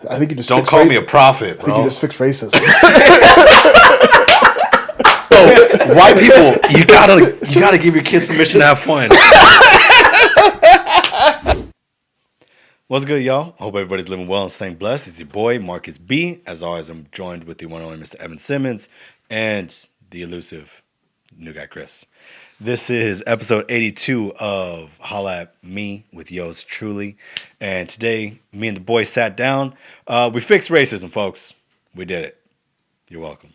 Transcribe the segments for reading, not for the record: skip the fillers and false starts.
I think you just don't call me a prophet, bro. I think you just fixed racism. So, white people, you gotta give your kids permission to have fun. What's good, y'all? Hope everybody's living well and staying blessed. It's your boy, Markus B. As always, I'm joined with the one and only Mr. Evan Simmons and the elusive new guy, Chris. This is episode 82 of Holla Me with yours truly. And today, me and the boys sat down. We fixed racism, folks. We did it. You're welcome.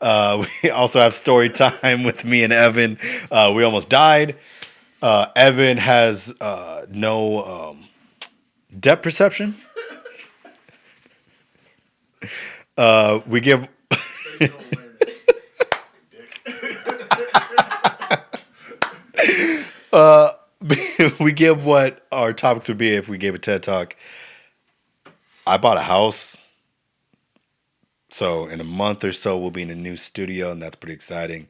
We also have story time with me and Evan. We almost died. Evan has no depth perception. We give we give what our topics would be if we gave a TED Talk. I bought a house. So in a month or so, we'll be in a new studio, and that's pretty exciting.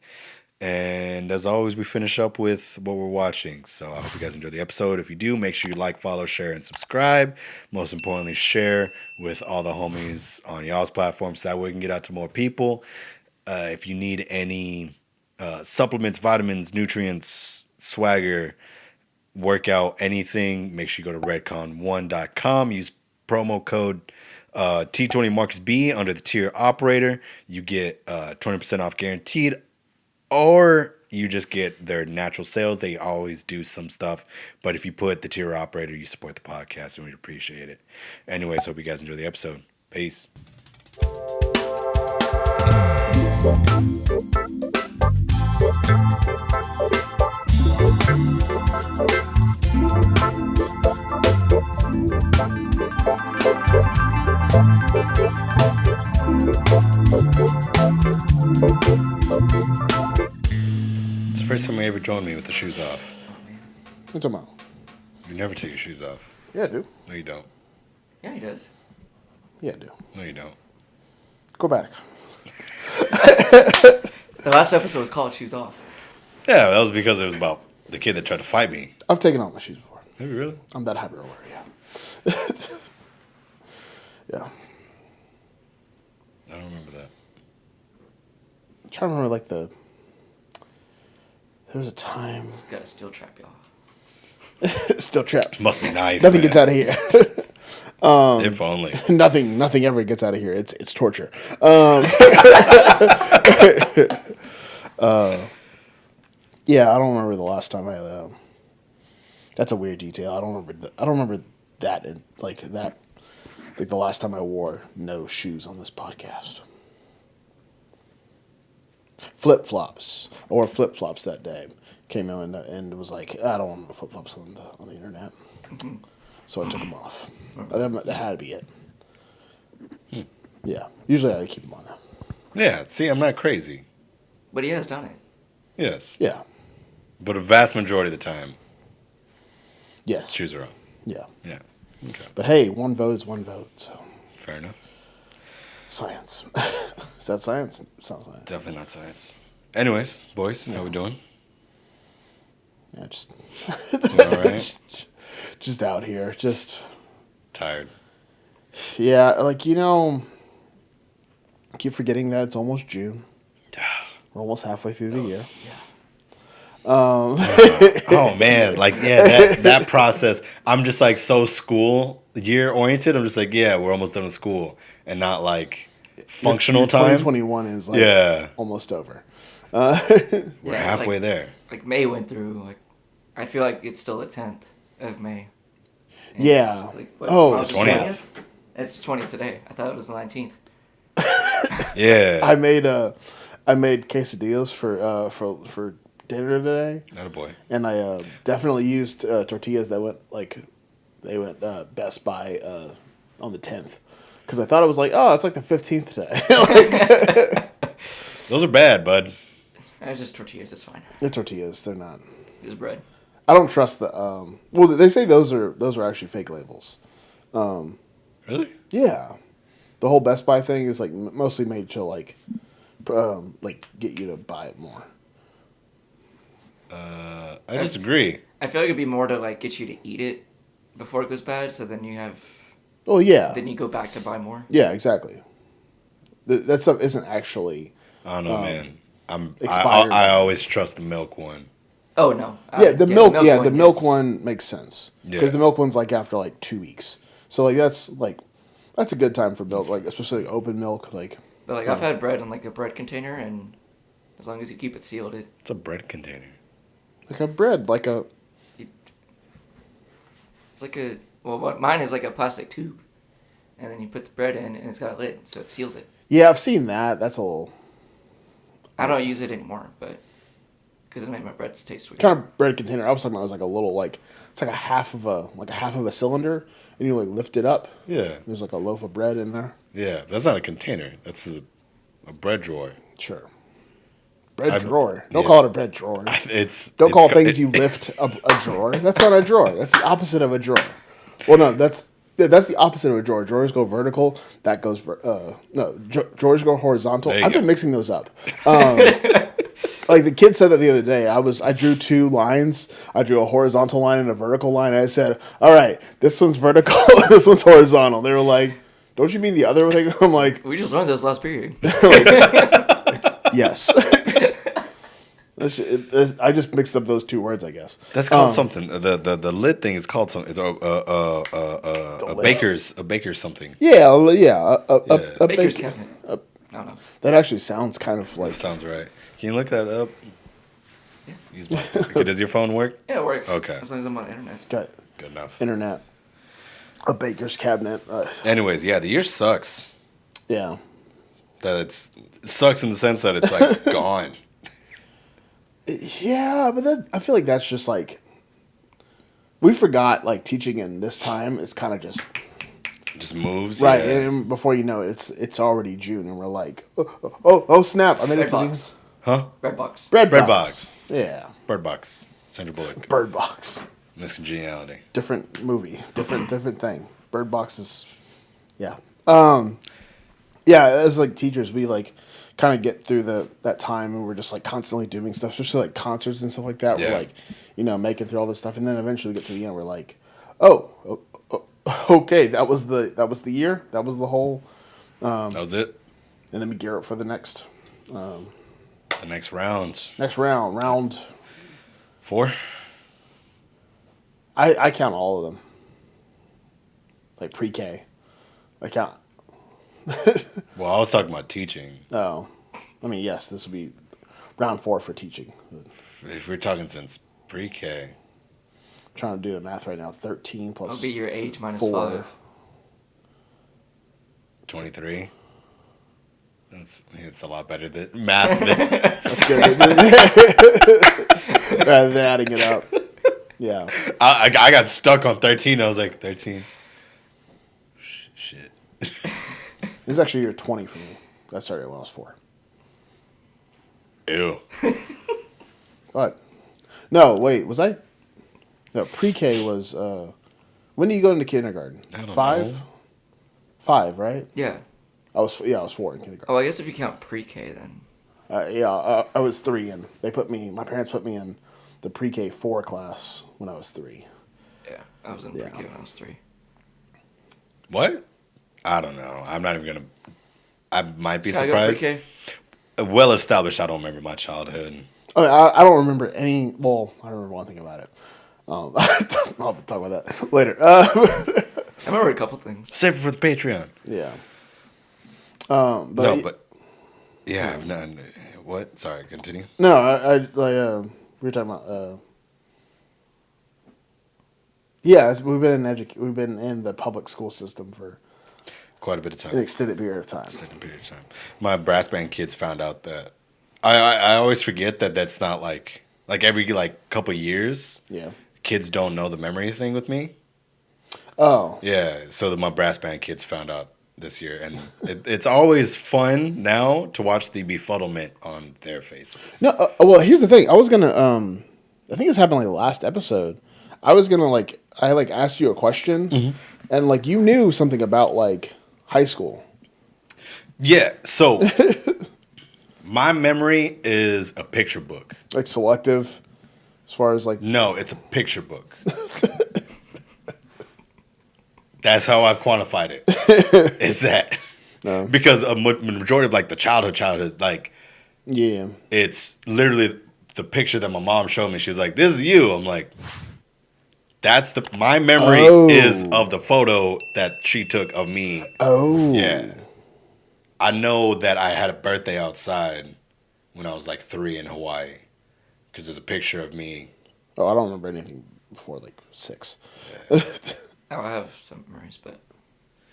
And as always, we finish up with what we're watching. So I hope you guys enjoy the episode. If you do, make sure you like, follow, share, and subscribe. Most importantly, share with all the homies on y'all's platforms so that way we can get out to more people. If you need any supplements, vitamins, nutrients, swagger, workout, anything, make sure you go to redcon1.com. Use promo code T20 Markus B under the tier operator. You get 20% off guaranteed. Or you just get their natural sales. They always do some stuff. But if you put the tier operator, you support the podcast, and we'd appreciate it. Anyways, hope you guys enjoy the episode. Peace. It's the first time you ever joined me with the shoes off. What's about? You never take your shoes off. Yeah, I do. No, you don't. Yeah, he does. Yeah, I do. No, you don't. Go back. The last episode was called Shoes Off. Yeah, that was because it was about the kid that tried to fight me. I've taken off my shoes before. Have you really? I'm that hyper aware, yeah. Yeah. I don't remember that. I'm trying to remember, there was a time. It's got a steel trap, y'all. Still trapped. Must be nice. Nothing man. gets out of here. If only. Nothing ever gets out of here. It's torture. Yeah, I don't remember the last time I had. That's a weird detail. I don't remember that. The last time I wore no shoes on this podcast. Flip-flops. I wore flip-flops that day. Came in and was like, I don't want flip-flops on the internet. Mm-hmm. So I took them off. That had to be it. Yeah. Usually I keep them on there. Yeah, see, I'm not crazy. But he has done it. Yes. Yeah. But a vast majority of the time, Yes. shoes are on. Yeah. Yeah. Okay. But hey, one vote is one vote, so. Fair enough. Science. Is that science? It's not science. Definitely not science. Anyways, boys, how we doing? Yeah, just Doing all right? just out here. Just Tired. yeah, I keep forgetting that it's almost June. We're almost halfway through the year. Yeah. Oh man, that process. I'm just so school year oriented. I'm just yeah, we're almost done with school, and not functional Your time. 2021 is almost over. We're halfway there. May went through. I feel like it's still the 10th of May. And Yeah. It's the 20th. It's 20 today. I thought it was the 19th. Yeah. I made quesadillas for dinner today. Not a boy. And I definitely used tortillas that went Best Buy on the 10th, because I thought it was it's the 15th today. Those are bad, bud. It's just tortillas. It's fine. They're tortillas. They're not. It's bread. I don't trust the. Well, they say those are actually fake labels. Really? Yeah, the whole Best Buy thing is mostly made to get you to buy it more. I disagree. I feel like it'd be more to get you to eat it before it goes bad, so then you have Oh yeah. Then you go back to buy more. Yeah, exactly. That stuff isn't actually I don't know, man. expired. I always trust the milk one. Oh no. Yeah, the milk. Yeah, the milk is- one makes sense Yeah. because the milk one's like after like 2 weeks. So like that's a good time for milk, like especially like open milk. Like But like I've had bread in like a bread container, and as long as you keep it sealed, It's a bread container. like a bread, like a it's like a mine is like a plastic tube, and then you put the bread in, and it's got a lid, so it seals it. yeah. I've seen that. That's a little I don't use it anymore, but because it made my breads taste weird. kind of bread container. I was talking about it was like a little like it's like a half of a cylinder, and you like lift it up. Yeah. There's like a loaf of bread in there. Yeah. That's not a container. That's a bread drawer. Sure. Bread I've- drawer. Don't yeah. call it a bread drawer. Don't call things you lift a drawer. That's not a drawer. That's the opposite of a drawer. Well, no, that's the opposite of a drawer. Drawers go vertical. That goes drawers go horizontal. There you I've go. been mixing those up. Like the kid said that the other day. I drew 2 lines. I drew a horizontal line and a vertical line. I said, "All right, this one's vertical. This one's horizontal." They were like, "Don't you mean the other thing?" I'm like, We just learned this last period. "Yes." I just mixed up those 2 words, I guess. That's called something. The lid thing is called something. It's a baker's something. Yeah, yeah. A Baker's bacon. cabinet. I don't know. That actually sounds kind of like. Sounds right. Can you look that up? Use my. Okay, does your phone work? Yeah, it works. Okay. As long as I'm on the internet. Got Good enough. internet. A baker's cabinet. Anyways, yeah, the year sucks. Yeah. It sucks in the sense that it's like gone. Yeah, but I feel like that's just like. We forgot, like, teaching in this time is kind of just. It just moves. Right, Yeah. and before you know it, it's already June, and we're like, oh snap! I made it to the Breadbox. Huh? Breadbox. Bread Bread box. box. Yeah, Bird Box. Sandra Bullock. Bird Box. Miss Congeniality. Different movie, different thing. Bird Box is, yeah, yeah. As like teachers, we like kind of get through that time, and we're just like constantly doing stuff, especially like concerts and stuff like that. Yeah. We're like, making through all this stuff, and then eventually we get to the end. We're like, oh, okay, that was the year, that was the whole, That was it. and then we gear up for the next The next round. round. 4? I count all of them, like pre-K. I count. Well, I was talking about teaching. Oh, I mean, yes, this will be round 4 for teaching. If we're talking since pre-K. Trying to do the math right now. 13 plus That'll be your age minus 4. 5. 23. It's a lot better than math. That's good. Rather than adding it up. Yeah. I got stuck on 13. I was like, 13. Shit. This is actually year 20 for me. That started when I was 4. Ew. What? No, wait. Was I? No, pre-K was. When do you go into kindergarten? I don't 5? know. 5, right? Yeah. I was 4 in kindergarten. Oh, I guess if you count pre-K, then. I was 3, and my parents put me in the pre-K 4 class when I was 3. Yeah, I was in Yeah. pre-K when I was 3. What? I don't know. I'm not even going to. I might be Should I go surprised. pre-K? Well established, I don't remember my childhood. I mean, I don't remember any. Well, I don't remember one thing about it. I'll have to talk about that later. I remember a couple things. Save it for the Patreon. Yeah. Yeah, no, what? Sorry, continue. No, we were talking about. Yeah, we've been in the public school system for Quite a bit of an time. extended period of time. Extended period of time. My brass band kids found out that I always forget that that's not like every couple years. Yeah. Kids don't know the memory thing with me. Oh. Yeah, so my brass band kids found out this year, and it's always fun now to watch the befuddlement on their faces. No. Well, here's the thing. I was gonna. I think this happened like the last episode. I was gonna I asked you a question, and you knew something about high school. Yeah, so my memory is a picture book. Like selective, as far as No, it's a picture book. That's how I've quantified it. Is that because a majority of like the childhood, like Yeah. it's literally the picture that my mom showed me. She was like, "This is you." I'm like, "That's my memory is of the photo that she took of me." Oh. Yeah. I know that I had a birthday outside when I was like 3 in Hawaii because there's a picture of me. Oh, I don't remember anything before like 6. I have some memories, but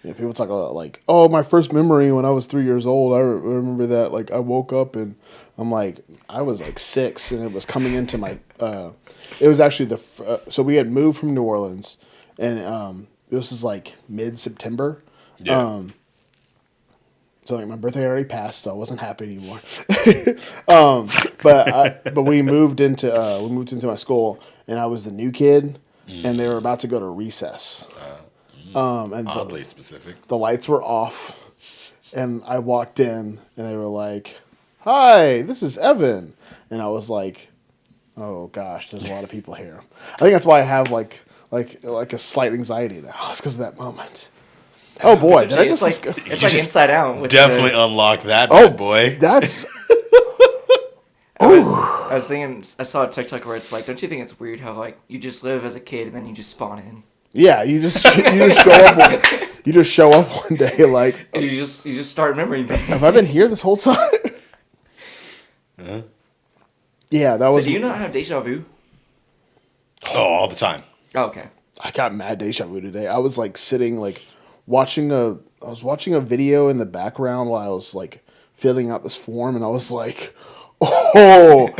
Yeah, people talk about like, oh, my first memory when I was 3 years old. I remember that. Like, I woke up and I'm like, I was like 6, and it was coming into my. It was actually so we had moved from New Orleans, and this was like mid-September. Yeah. So like my birthday already passed, so I wasn't happy anymore. But we moved into my school, and I was the new kid, and they were about to go to recess. And Oddly specific. the lights were off, and I walked in, and they were like, "Hi, this is Evan," and I was like, "Oh gosh, there's a lot of people here." I think that's why I have like a slight anxiety now. It's because of that moment. Oh boy, did I it's just? like it's like Inside Out. With Definitely unlock that Oh bad boy. That's. I was thinking. I saw a TikTok where it's like, don't you think it's weird how like you just live as a kid and then you just spawn in? Yeah, you just show up. You just show up one day like. And you just start remembering things. Have I been here this whole time? Yeah, that was. So do you not have deja vu? Oh, all the time. Oh, okay. I got mad deja vu today. I was like sitting like watching a video in the background while I was like filling out this form, and I was like, oh,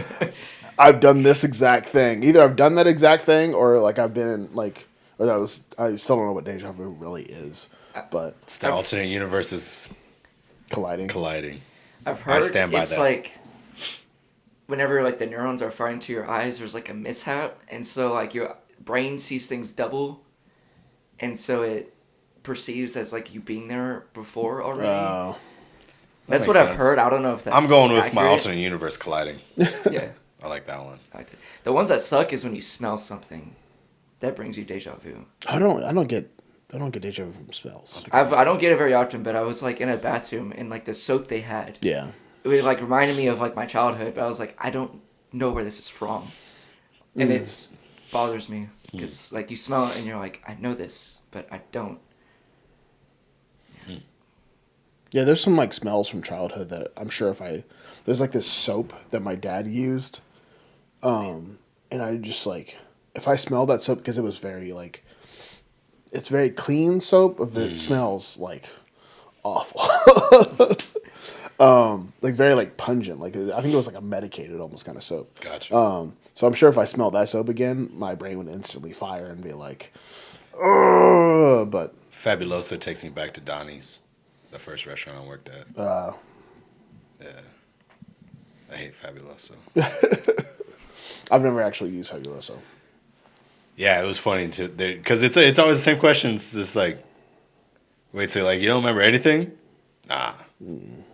I've done this exact thing. Either I've done that exact thing, or like I've been like, or that was. I still don't know what deja vu really is, but It's the alternate universes colliding. I've heard I stand by it's that. like whenever like the neurons are firing to your eyes, there's like a mishap, and so like your brain sees things double, and so it perceives as like you being there before already. That's makes what I've sense. heard. I don't know if that's I'm going with my accurate. alternate universe colliding. Yeah, I like that one. I like it. The ones that suck is when you smell something, that brings you deja vu. I don't get deja vu from smells. I don't get it very often, but I was like in a bathroom and like the soap they had, Yeah. it like reminded me of like my childhood. But I was like, I don't know where this is from, and it's bothers me because like you smell it and you're like, I know this, but I don't. Yeah, there's some like smells from childhood that I'm sure there's like this soap that my dad used, and I just like if I smell that soap because it was very like, it's very clean soap, but it smells like awful, like very like pungent. Like I think it was like a medicated almost kind of soap. Gotcha. So I'm sure if I smelled that soap again, my brain would instantly fire and be like, ugh, but. Fabuloso takes me back to Donnie's, the first restaurant I worked at. Yeah. I hate Fabuloso. I've never actually used Fabuloso. Yeah, it was funny too, because it's always the same question. It's just like, wait, so like you don't remember anything? Nah. And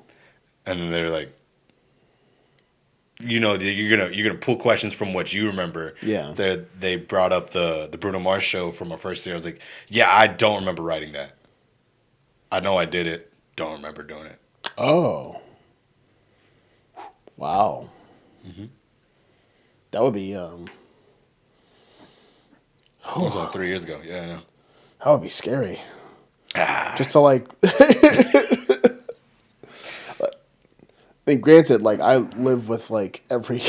then they're like, you know, you're gonna pull questions from what you remember. Yeah. They brought up the Bruno Mars show from my first year. I was like, yeah, I don't remember writing that. I know I did it. Don't remember doing it. Oh. Wow. That would be That was like 3 years ago. Yeah, I know. that would be scary. Just to like I mean, granted, like I live with like every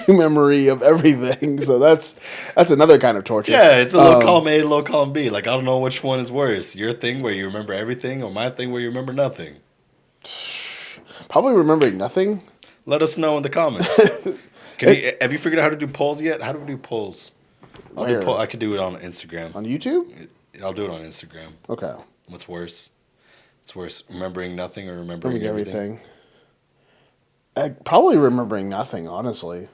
memory of everything, so that's another kind of torture. Yeah, it's a little column A, low column B. Like I don't know which one is worse. Your thing where you remember everything, or my thing where you remember nothing. Probably remembering nothing. Let us know in the comments. Have you figured out how to do polls yet? How do we do polls? I could do it on Instagram. On YouTube? I'll do it on Instagram. Okay. What's worse? It's worse remembering nothing or remembering everything. Probably remembering nothing, honestly,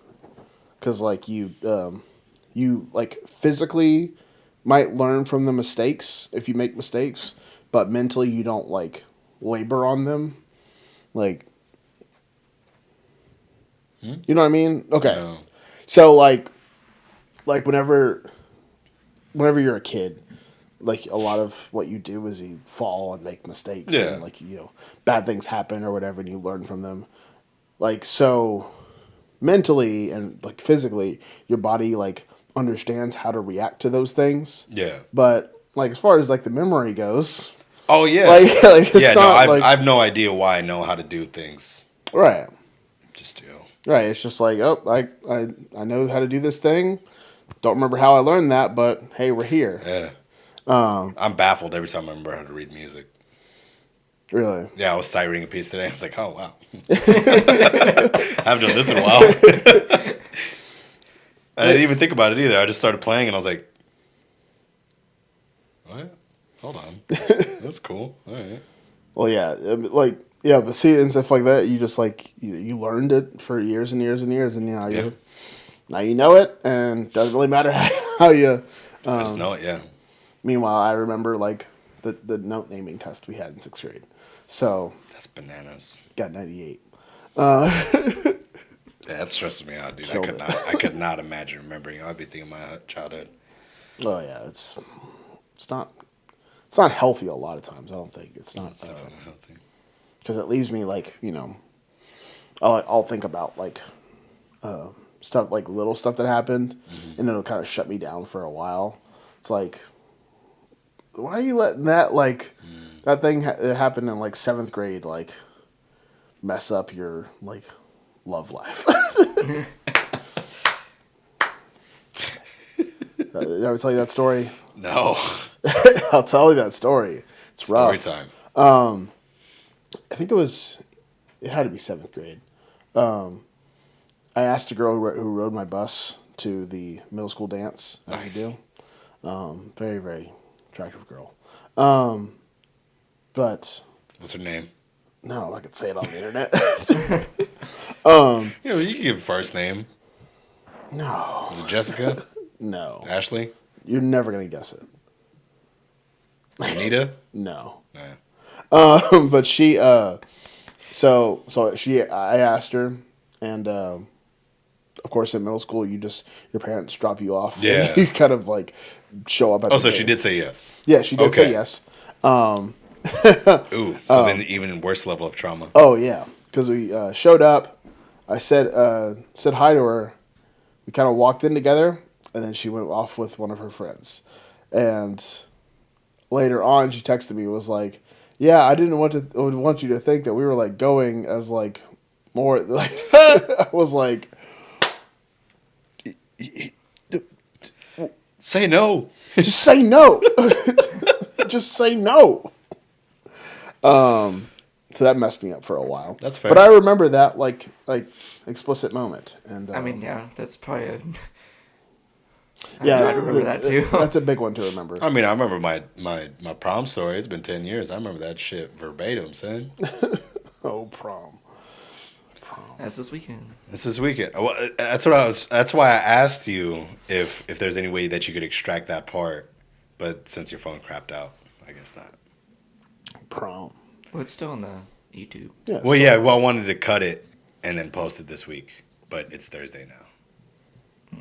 because like you like physically might learn from the mistakes if you make mistakes, but mentally you don't like labor on them, like you know what I mean? Okay, No. so like whenever you're a kid, like a lot of what you do is you fall and make mistakes, Yeah. and like bad things happen or whatever, and you learn from them. Like so, mentally and like physically, your body like understands how to react to those things. Yeah. But like as far as like the memory goes, Oh yeah. like it's yeah. No, not I have no idea why I know how to do things. right. Just do. Right. It's just like, oh, I know how to do this thing. Don't remember how I learned that, but hey, we're here. Yeah. I'm baffled every time I remember how to read music. Really? Yeah, I was sight reading a piece today. I was like, oh wow. I haven't done this in a while. I didn't even think about it either. I just started playing and I was like, what? Hold on. That's cool. All right. Well, yeah, like yeah, but see and stuff like that. You just like you learned it for years and years and years, and now you know it, and it doesn't really matter how you. I just know it. Yeah. Meanwhile, I remember like the note naming test we had in 6th grade, so That's bananas. got 98. Yeah, that stresses me out, dude. Killed I could not imagine remembering. I'd be thinking my childhood. Oh yeah, it's not healthy a lot of times. I don't think it's not It's definitely healthy. because it leaves me like I'll think about like stuff like little stuff that happened, and then it'll kind of shut me down for a while. It's like, why are you letting that like that thing that happened in like 7th grade like mess up your like love life? Did I ever tell you that story? No. I'll tell you that story. It's Story rough. time. I think it had to be 7th grade. I asked a girl who rode my bus to the middle school dance, as Nice. you do. Very, very attractive girl. But What's her name? no, I could say it on the internet. Yeah, you can give first name. No, Is it Jessica? no. Ashley? You're never going to guess it. Anita? No. Nah. But she, so I asked her, and of course in middle school, your parents drop you off. Yeah. And you kind of like show up at Oh, the so gate. she did say yes. Yeah, she did say Okay. yes. Ooh, so then even worse level of trauma. Oh yeah, because we showed up. I said hi to her. We kind of walked in together, and then she went off with one of her friends. And later on, she texted me and was like, "Yeah, I didn't want you to think that we were like going as like more like." I was like, Say no. "Just say no. Just say no." So that messed me up for a while. That's fair. But I remember that like explicit moment, and I mean, yeah, that's probably a. yeah, I remember that too. That's a big one to remember. I mean, I remember my prom story. It's been 10 years. I remember that shit verbatim, son. Oh, prom. That's this weekend. This is weekend. Well, that's why I asked you if there's any way that you could extract that part, but since your phone crapped out, I guess not. Prom. Well, it's still on the YouTube. Yeah. Well, yeah. Well, I wanted to cut it and then post it this week, but it's Thursday now.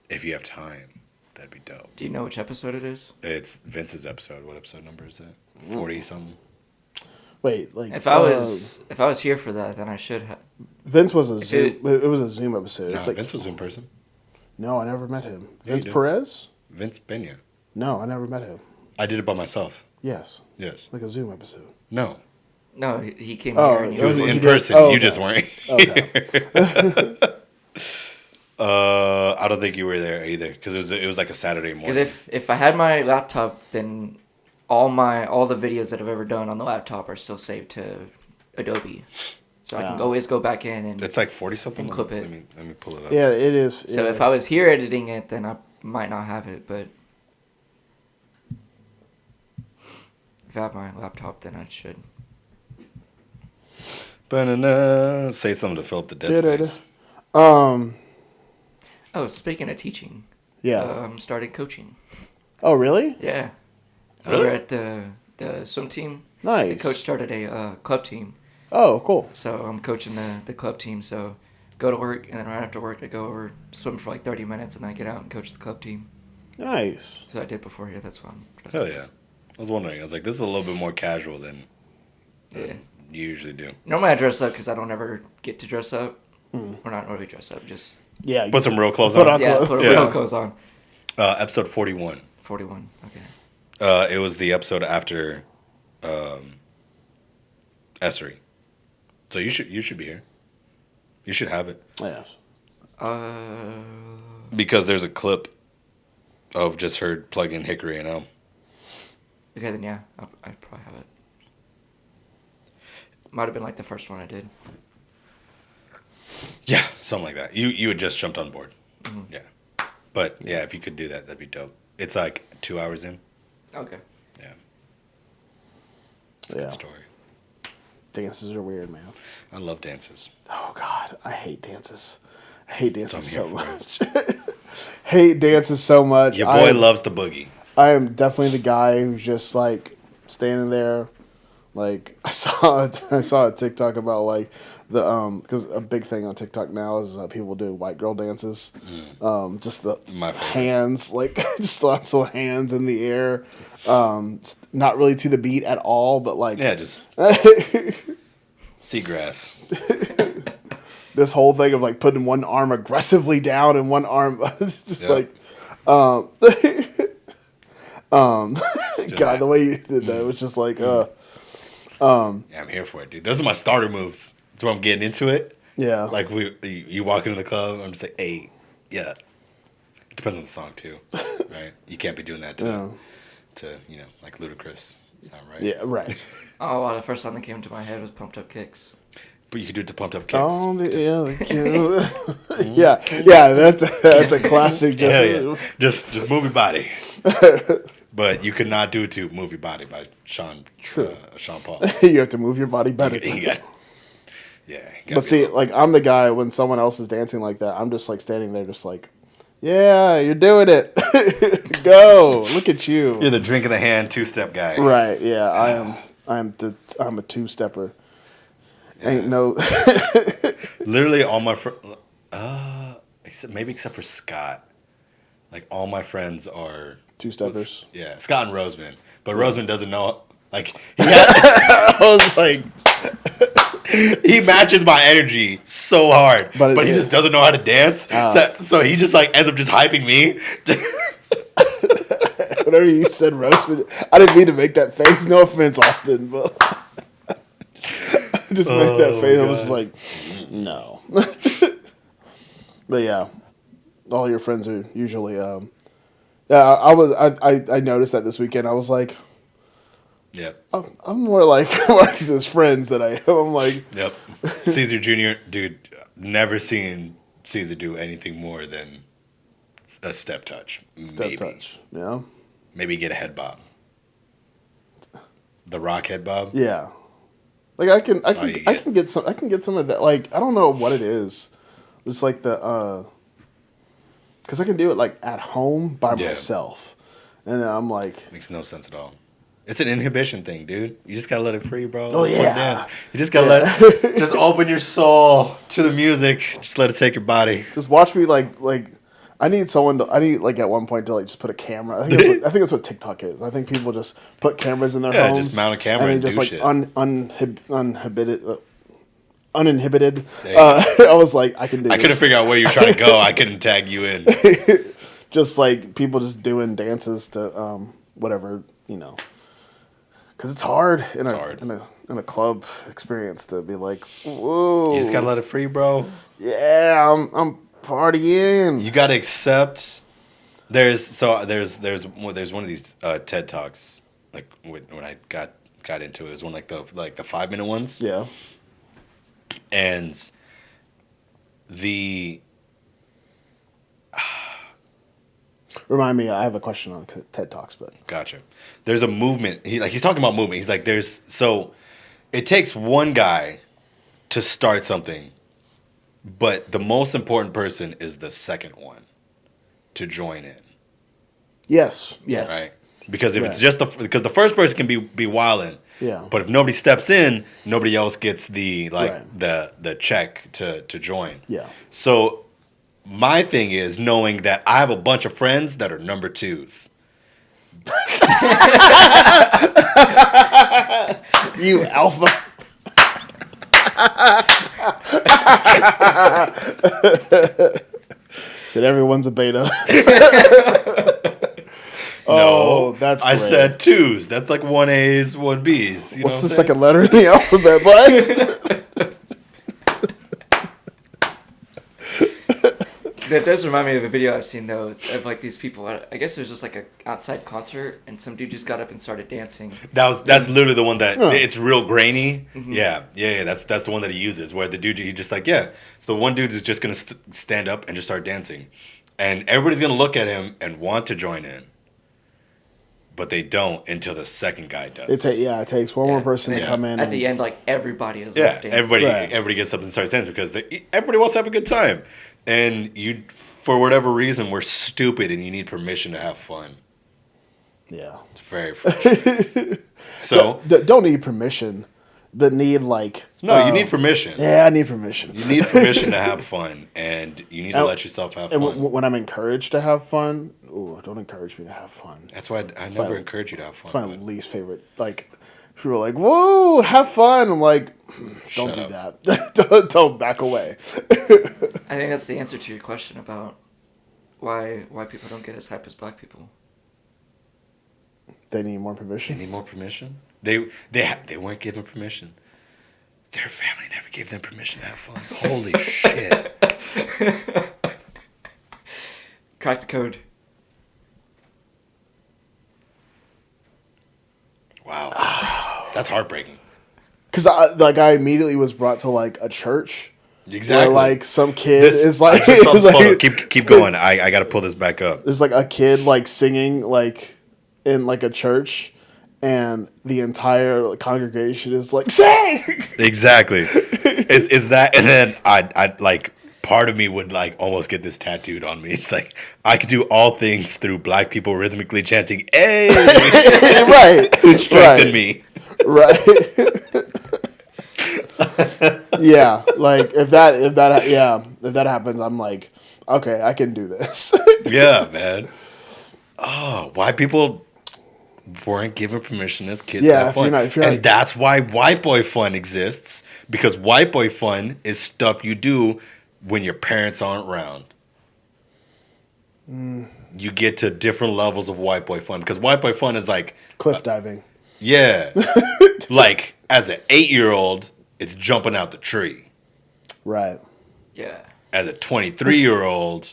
If you have time, that'd be dope. Do you know which episode it is? It's Vince's episode. What episode number is that? 40 something. Wait, like If I was here for that, then I should have. Vince was a if Zoom. It was a Zoom episode. No, It's like Vince was in person. no, I never met him. Yeah, Vince you did. Perez? Vince Pena. No, I never met him. I did it by myself. Yes, Yes. like a Zoom episode. No. No, he came Oh, here and It you was he in did- person. oh, You okay. just weren't. Okay. I don't think you were there either because it was like a Saturday morning. Because if I had my laptop, then all the videos that I've ever done on the laptop are still saved to Adobe, so I can Yeah. always go back in and. It's like 40 something. And clip it. Let me pull it up. Yeah, it is. So yeah. if I was here editing it, then I might not have it, but if I have my laptop, then I should. Ba-na-na. Say something to fill up the dead Da-da-da. space. Oh, speaking of teaching, Yeah. started coaching. Oh, really? Yeah, Really? we were at the swim team. Nice. The coach started a club team, Oh, cool. so I'm coaching the club team. So go to work, and then right after work, I go over swim for like 30 minutes, and then I get out and coach the club team. Nice. So I did before here. That's why I'm dressed Hell like yeah. this. I was wondering. I was like, this is a little bit more casual than Yeah. you usually do. Normally I dress up because I don't ever get to dress up. Or not really dress up, just Yeah. Put some real clothes Put on. on yeah, clothes. put Yeah. real clothes on. Episode 41. 41. Okay. It was the episode after Essery. So you should be here. You should have it. Yes. Because there's a clip of just her plugging Hickory and Elm. Okay, then yeah, I'd probably have it. Might have been like the first one I did. Yeah, something like that. You had just jumped on board. Mm-hmm. Yeah. But yeah, if you could do that, that'd be dope. It's like 2 hours in. Okay. Yeah. It's a Yeah. good story. Dances are weird, man. I love dances. Oh God, I hate dances. I hate dances So so I'm here much. Hate dances so much. Your boy loves the boogie. I am definitely the guy who's just like standing there. Like I saw a TikTok about like the because a big thing on TikTok now is people do white girl dances. Just the My favorite. hands, like just lots of hands in the air. Not really to the beat at all, but like Yeah, just seagrass. this whole thing of like putting one arm aggressively down and one arm just Yep. like God, the way you did that was just like Yeah, I'm here for it, dude. Those are my starter moves. That's where I'm getting into it. yeah. Like you walk into the club, I'm just like, hey, yeah. It depends on the song too, right? You can't be doing that to like Ludacris. It's not right. Yeah, right. Oh, wow, the first song that came to my head was Pumped Up Kicks. But you could do it to Pumped Up Kicks. Oh, yeah, that's a classic. Just, Hell yeah. Just Move Your Body. But you could not do it to Move Your Body by Sean Paul. you have to move your body better. You got- yeah. you gotta But be see, a little- like I'm the guy when someone else is dancing like that, I'm just like standing there, just like, yeah, you're doing it. Go, look at you. you're the drink in the hand 2-step guy. Right? Yeah, I'm a two-stepper. Ain't no. Literally all my friends, except for Scott. Like all my friends are Two-steppers. Yeah, Scott and Roseman. But Roseman doesn't know. Like I was like, he matches my energy so hard, But but he yeah. just doesn't know how to dance. So he just like ends up just hyping me. whatever you said, roast. I didn't mean to make that face. No offense, Austin, but I just made that face. I was just like, no. But yeah, all your friends are usually. I noticed that this weekend. I was like, Yep. I'm more like Marcus's friends than I am. I'm like, Yep. Caesar Jr., dude, never seen Caesar do anything more than a step touch. step touch. Yeah. Maybe get a head bob. The rock head bob. Yeah. Like I can get some of that. Like I don't know what it is. It's like the because I can do it like at home by Yeah. myself, and then I'm like, Makes no sense at all. It's an inhibition thing, dude. You just gotta let it free, bro. Oh, It's one yeah. dance. You just gotta just open your soul to the music. Just let it take your body. just watch me like I need like at one point to like just put a camera. I think that's what TikTok is. I think people just put cameras in their Yeah, homes. just mount a camera and and then just do like shit. uninhibited. There you go. I was like, I can do. I couldn't this. figure out where you're trying to go. I couldn't tag you in. Just like people just doing dances to whatever, because it's hard in a club experience to be like, whoa, You just gotta let it free, bro. yeah, I'm partying. You gotta accept. There's one of these TED talks like when I got into it. It was one like the 5-minute ones. Yeah, And the remind me. I have a question on TED Talks, but Gotcha. There's a movement. He's talking about movement. He's like, it takes one guy to start something, but the most important person is the second one to join in, yes, right? Because if it's Right. just because the first person can be wilding, Yeah. But if nobody steps in, nobody else gets the Right. the check to join. Yeah. So My thing is knowing that I have a bunch of friends that are number 2s. You alpha. Said everyone's a beta. No, that's I great. said 2s. That's like 1As, 1Bs. You What's know the what second letter in the alphabet, bud? That does remind me of a video I've seen though of like these people. I guess it was just like a outside concert, and some dude just got up and started dancing. That's literally the one that Huh. it's real grainy. Yeah. That's the one that he uses. Where the dude he just like so the one dude is just gonna stand up and just start dancing, and everybody's gonna look at him and want to join in, but they don't until the second guy does. It takes one more person to And come in. at the end. Like everybody is Yeah, up dancing. everybody gets up and starts dancing because everybody wants to have a good time, and you, for whatever reason, we're stupid and you need permission to have fun. Yeah. It's very frustrating. So Don't need permission, but need like. no, you need permission. Yeah, I need permission. You need permission to have fun, and you need to let yourself have And fun. when I'm encouraged to have fun, don't encourage me to have fun. That's why I never encourage you to have fun. It's my but least favorite. Like, people are like, "Whoa, have fun!" I'm like, "Don't Shut do that. don't back away." I think that's the answer to your question about why people don't get as hype as black people. They need more They permission. need more permission. They weren't given permission. Their family never gave them permission to have fun. Holy shit! Crack the code. Wow, that's heartbreaking. Because I immediately was brought to like a church. Exactly. Where, like some kid is like, I just saw is the photo. like Keep going. I got to pull this back up. there's like a kid like singing like in like a church, and the entire congregation is like sing. Exactly. It's that, and then I like part of me would like almost get this tattooed on me. It's like I could do all things through black people rhythmically chanting "Hey!" Right. It strengthened Right. me. Right. Yeah, like if that happens, I'm like, okay, I can do this. Yeah, man. Oh, white people weren't given permission as kids Yeah, to have if you're fun. not- if you're and not- that's why white boy fun exists, because white boy fun is stuff you do when your parents aren't around. You get to different levels of white boy fun, because white boy fun is like Cliff diving. yeah, like as an 8-year-old, it's jumping out the tree. Right. Yeah. As a 23-year-old,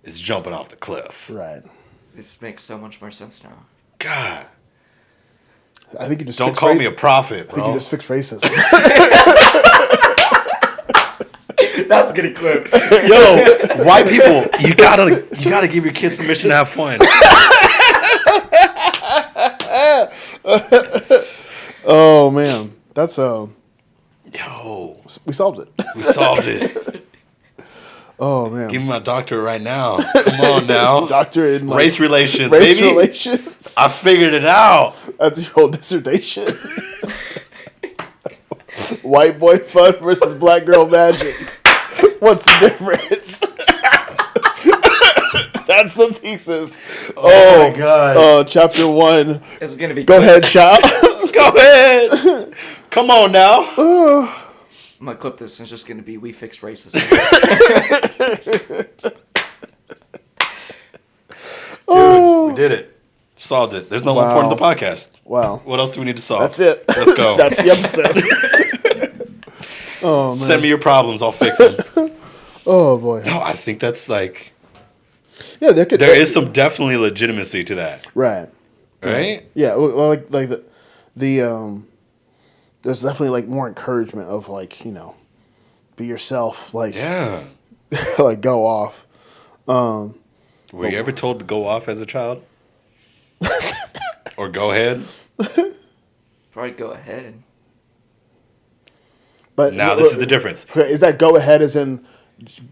it's jumping off the cliff. Right. This makes so much more sense now. God, I think you just don't fixed call me a prophet, I think bro. you just fixed racism. That's getting clipped. Yo, white people, you gotta give your kids permission to have fun. Oh man, that's Yo, we solved it. we solved it. Oh man, Give me my doctorate right now. Come on now. doctor in like, Race relations, race baby. relations. I figured it out. That's your whole dissertation. White boy fun versus black girl magic. What's the difference? That's the thesis. Oh my God. Oh, chapter 1. This is gonna be. Go ahead, child. Go ahead. Come on now. I'm gonna clip this, and it's just gonna be "We fixed racism." Dude, we did it. Solved it. There's no more point in the Wow. podcast. Wow. What else do we need to solve? That's it. Let's go. That's the episode. Oh man. Send me your problems. I'll fix them. Oh boy. No, I think that's like Yeah, there is some definitely legitimacy to that, right. right? Yeah, well, like the there's definitely like more encouragement of like, be yourself, like Yeah. like go off. Were you ever told to go off as a child? Or go ahead? Probably go ahead. But Now this is the difference. Is that go ahead as in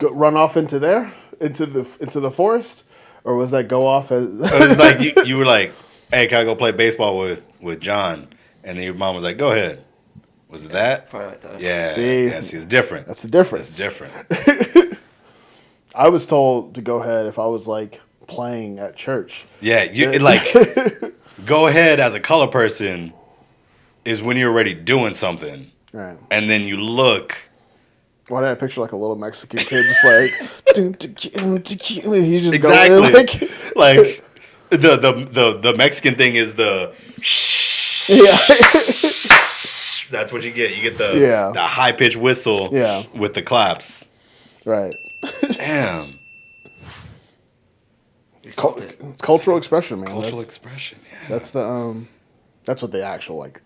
run off into the forest, or was that go off as? It was like you were like, "Hey, can I go play baseball with John?" And then your mom was like, "Go ahead." Was it that? Probably like that. Yeah. See? Yeah, see, it's different. That's the difference. It's different. I was told to go ahead if I was like playing at church. Yeah, go ahead as a color person is when you're already doing something. Right. And then you look. Why did I picture like a little Mexican kid just like he's just Exactly. going Like the Mexican thing is the yeah. that's what you get. You get the high pitched whistle with the claps. Right. Damn. It's cultural expression, man. Cultural expression, yeah. That's the that's what the actual like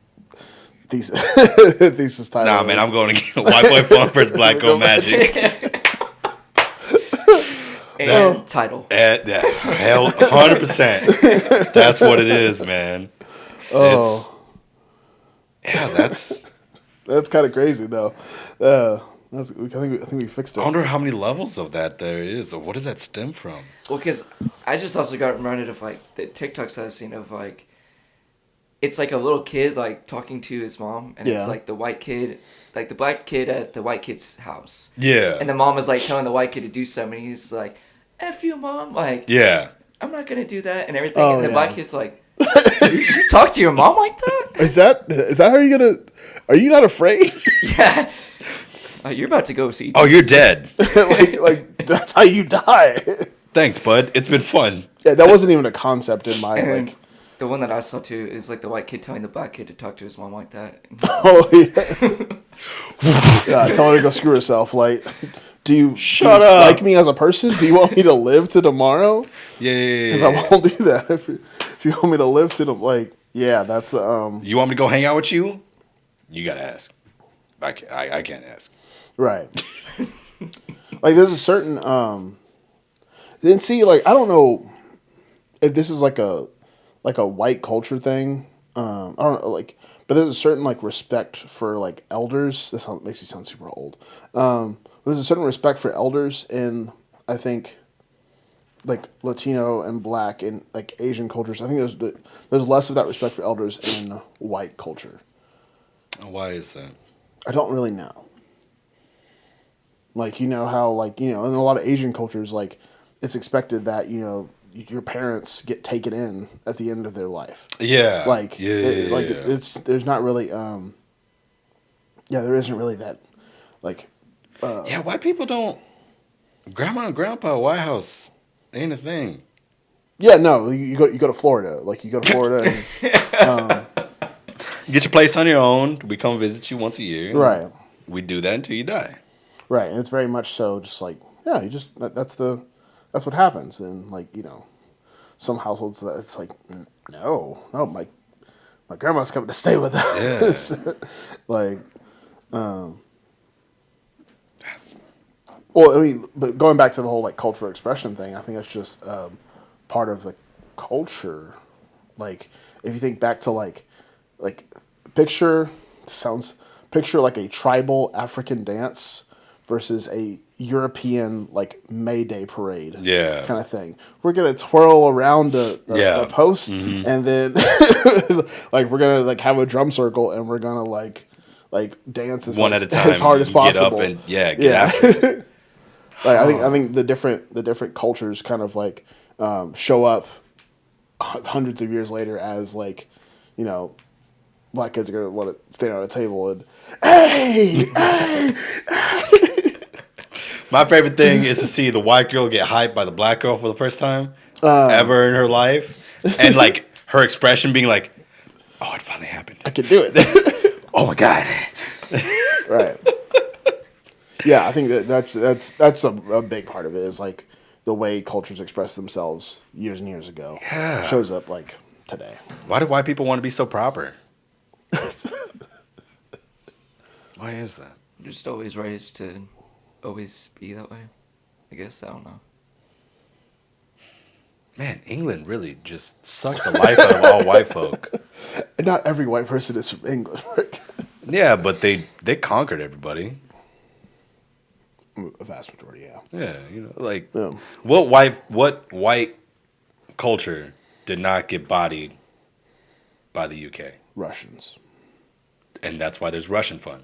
thesis title Nah, is. man, I'm going to get a white boy fun versus black girl magic. And title. Yeah, hell, 100%. That's what it is, man. Oh. That's kind of crazy though. I think we fixed it. I wonder how many levels of that there is, or what does that stem from? Well, because I just also got reminded of like the TikToks I've seen of like, it's like a little kid like talking to his mom, and it's like the white kid, like the black kid at the white kid's house. Yeah. And the mom is like telling the white kid to do something. And he's like, "F you, mom!" Like, yeah, I'm not gonna do that and everything. And the black kid's like, "You just talk to your mom like that?" Is that how you're gonna? Are you not afraid? Yeah. You're about to go see. Oh, you're dead. like that's how you die. Thanks, bud. It's been fun. Yeah, that wasn't even a concept in my like. The one that I saw too is like the white kid telling the black kid to talk to his mom like that. Oh yeah. Tell her to go screw herself. Like, do you like me as a person? Do you want me to live to tomorrow? Yeah. Because I won't do that. If you want me to live to that's the You want me to go hang out with you? You gotta ask. I can't ask. Right. Like there's a certain then see like I don't know if this is like a white culture thing. I don't know like but there's a certain like respect for like elders. This makes me sound super old. There's a certain respect for elders in I think like Latino and black and like Asian cultures. I think there's less of that respect for elders in white culture. Why is that? I don't really know. Like, you know how, like, you know, in a lot of Asian cultures, like, it's expected that, you know, your parents get taken in at the end of their life. Yeah. Like, there's not really, there isn't really that, like. White people don't, grandma and grandpa, White House ain't a thing. Yeah, no, you go to Florida. Like, you go to Florida and. Get your place on your own. We come visit you once a year. Right. We do that until you die. Right, and it's very much so just like, yeah, you just, that's what happens. And like, you know, some households, it's like, no, my grandma's coming to stay with us. Yeah. Like, well, I mean, but going back to the whole like cultural expression thing, I think that's just part of the culture. Like, if you think back to like picture like a tribal African dance versus a European like May Day parade, kind of thing. We're gonna twirl around a post, and then like we're gonna like have a drum circle, and we're gonna like dance as one at a time as hard as possible. Get up and get after it. Like I think the different cultures kind of like show up hundreds of years later as like, you know, black kids are gonna want to stand on a table and hey. My favorite thing is to see the white girl get hyped by the black girl for the first time ever in her life, and like her expression being like, "Oh, it finally happened! I can do it! Oh my god!" Right. Yeah, I think that's a big part of it is like the way cultures express themselves years and years ago. Yeah, shows up like today. Why do white people want to be so proper? Why is that? You're just always raised to always be that way. I guess, I don't know. Man, England really just sucked the life out of all white folk. And not every white person is from England. Yeah, but they conquered everybody. A vast majority, yeah. Yeah, you know, like what white culture did not get bodied by the UK? Russians. And that's why there's Russian fun.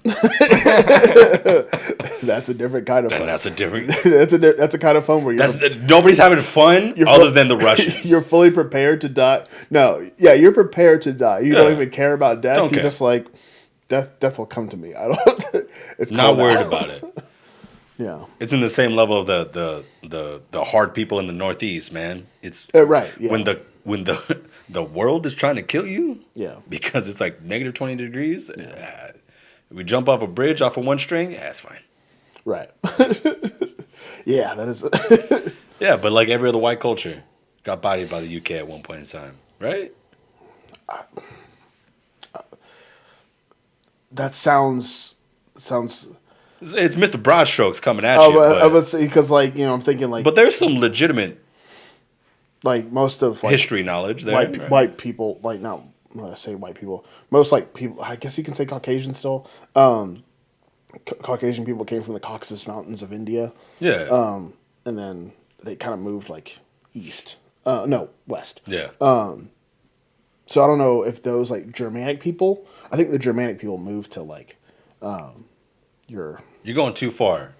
That's a different kind of fun. And that's a different. That's a kind of fun where Nobody's having fun other than the Russians. You're fully prepared to die. No, yeah, you're prepared to die. You don't even care about death. You're just like, death will come to me. I don't. It's not worried about it. Yeah, it's in the same level of the hard people in the Northeast, man. It's right. Yeah. When the world is trying to kill you. Yeah. Because it's like negative 20 degrees. Yeah. We jump off a bridge off of one string. Yeah, it's fine. Right. Yeah, that is. Yeah, but like every other white culture, got bodied by the UK at one point in time, right? That sounds. It's Mr. Broadstrokes coming at you. I would say because I'm thinking like. But there's some legitimate. Like most of history knowledge there. White people, like not when I say white people, most like people. I guess you can say Caucasian still. Caucasian people came from the Caucasus Mountains of India. Yeah. And then they kind of moved like east. No, west. Yeah. So I don't know if those like Germanic people. I think the Germanic people moved to like, You're going too far.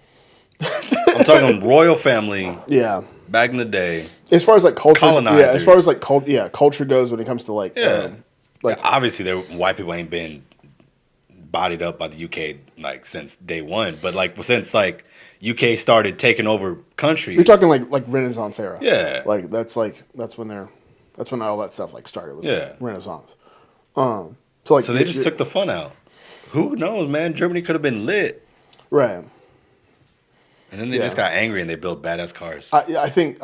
I'm talking royal family. Yeah. Back in the day, as far as like culture, colonizers. Yeah, as far as like culture goes, when it comes to like, obviously, white people ain't been bodied up by the UK like since day one, but like since like UK started taking over countries, you're talking like Renaissance era. Yeah, that's when all that stuff like started. Was Renaissance. So they just took the fun out. Who knows, man? Germany could have been lit, right? And then they just got angry and they built badass cars. I think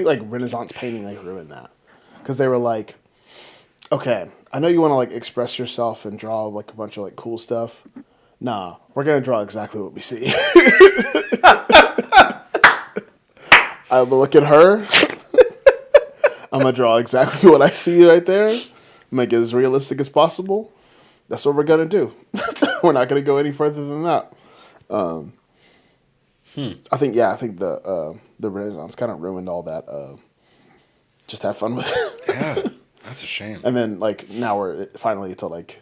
like Renaissance painting like ruined that because they were like, okay, I know you want to like express yourself and draw like a bunch of like cool stuff. Nah, we're gonna draw exactly what we see. I'm gonna look at her. I'm gonna draw exactly what I see right there. Make it as realistic as possible. That's what we're gonna do. We're not gonna go any further than that. I think the Renaissance kind of ruined all that. Just have fun with it. Yeah, that's a shame. And then like now we're finally to like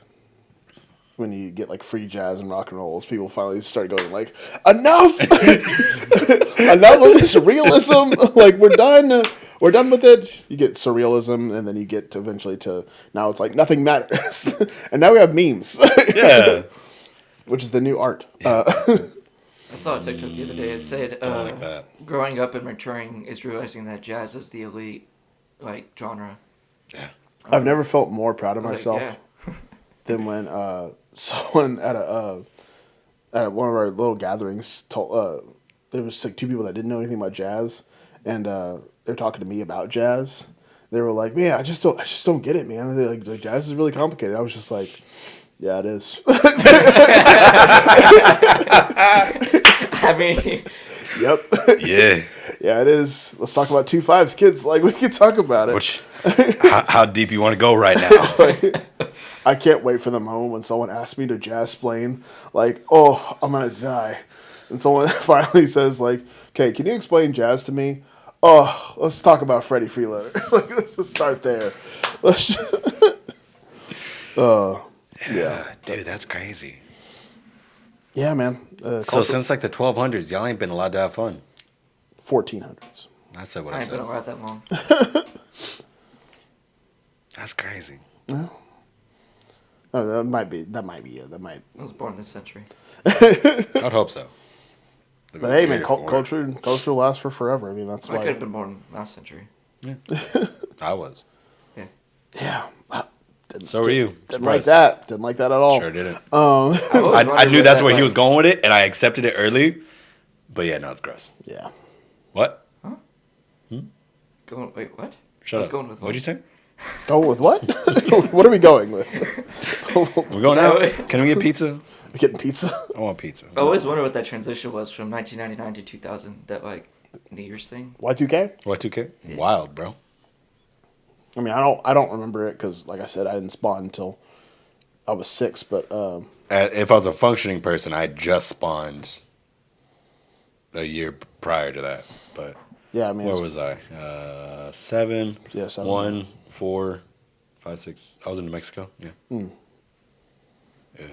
when you get like free jazz and rock and rolls, people finally start going like, enough, enough of this realism. Like we're done with it. You get surrealism, and then you get eventually to now it's like nothing matters, and now we have memes. Yeah. Which is the new art. I saw a TikTok the other day. It said, like that. growing up and maturing is realizing that jazz is the elite, like, genre. Yeah. I've never felt more proud of myself than when someone at one of our little gatherings told there was like two people that didn't know anything about jazz, and they were talking to me about jazz. They were like, "Man, I just don't get it, man. They're like jazz is really complicated." I was just like, yeah, it is. I mean, yep. Yeah. Yeah, it is. Let's talk about 2/5s, kids. Like we can talk about it. How deep you want to go right now? Like, I can't wait for the moment when someone asks me to jazz explain. Like, oh, I'm gonna die, and someone finally says, like, "Okay, can you explain jazz to me?" Oh, let's talk about Freddie Freeloader. Like, let's just start there. Yeah, dude, that's crazy. Yeah, man. So since like the 1200s, y'all ain't been allowed to have fun. 1400s. I said what I I ain't said. been around that long. That's crazy. Yeah. Oh, that might be it. I was born this century. I'd hope so. But hey, man, culture lasts for forever. I mean, that's I why. could have been born last century. Yeah. I was. Yeah. Yeah. So were you. Didn't like that. Didn't like that at all. Sure didn't. I knew that's where he was going with it, and I accepted it early. But yeah, no, it's gross. Yeah. What? Huh? Wait, what? Shut up. Going with what? What'd you say? Go with what? What are we going with? We're going out. Can we get pizza? We getting pizza? I want pizza. I always wondered what that transition was from 1999 to 2000. That like New Year's thing. Y2K? Y2K? Yeah. Wild, bro. I mean, I don't remember it because, like I said, I didn't spawn until I was 6. But if I was a functioning person, I just spawned a year prior to that. But yeah, I mean, where was I? 7. Yeah, 7. 1, 4, 5, 6. I was in New Mexico. Yeah.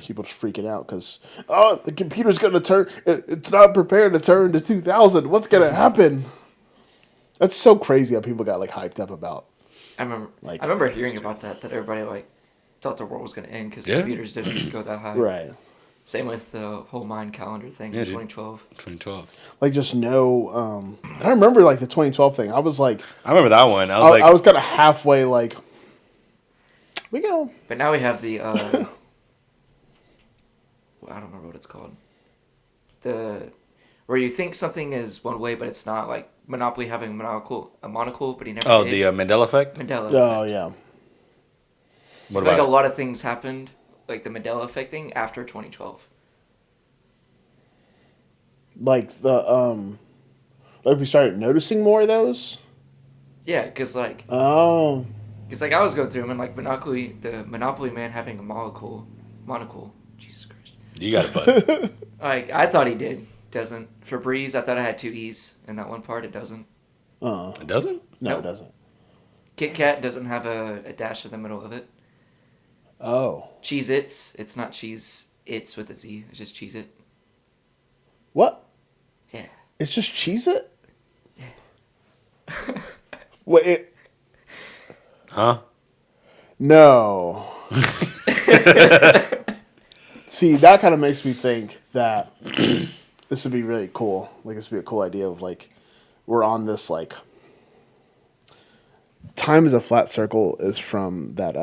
People just freaking out because the computer's gonna turn. It's not prepared to turn to 2000. What's gonna happen? That's so crazy how people got like hyped up about. I remember hearing about that everybody like thought the world was gonna end because computers didn't go that high. Right. Same with the whole Mayan calendar thing in 2012. 2012. Like just no. I remember like the 2012 thing. I was like, I remember that one. I was kind of halfway like. We go. But now we have the. I don't remember what it's called. Where you think something is one way, but it's not. Like Monopoly having a monocle, but he never. Oh, did. the Mandela effect. Mandela. Oh effect. yeah. What I feel like a lot of things happened, like the Mandela effect thing, after 2012. Like like we started noticing more of those. Yeah, because like. Oh. Because like I was going through them and like the Monopoly man having a monocle. Jesus Christ. You got it, bud. Like I thought he did. Doesn't. Febreze, I thought I had 2 E's in that one part. It doesn't. It doesn't? No, Nope. it doesn't. Kit Kat doesn't have a dash in the middle of it. Oh. Cheez-Its, it's not cheese. It's with a Z. It's just Cheez-It. What? Yeah. It's just Cheez-It? Yeah. Wait. Huh? No. See, that kind of makes me think that this would be really cool. Like, this would be a cool idea of, like, we're on this, like... Time is a flat circle is from that,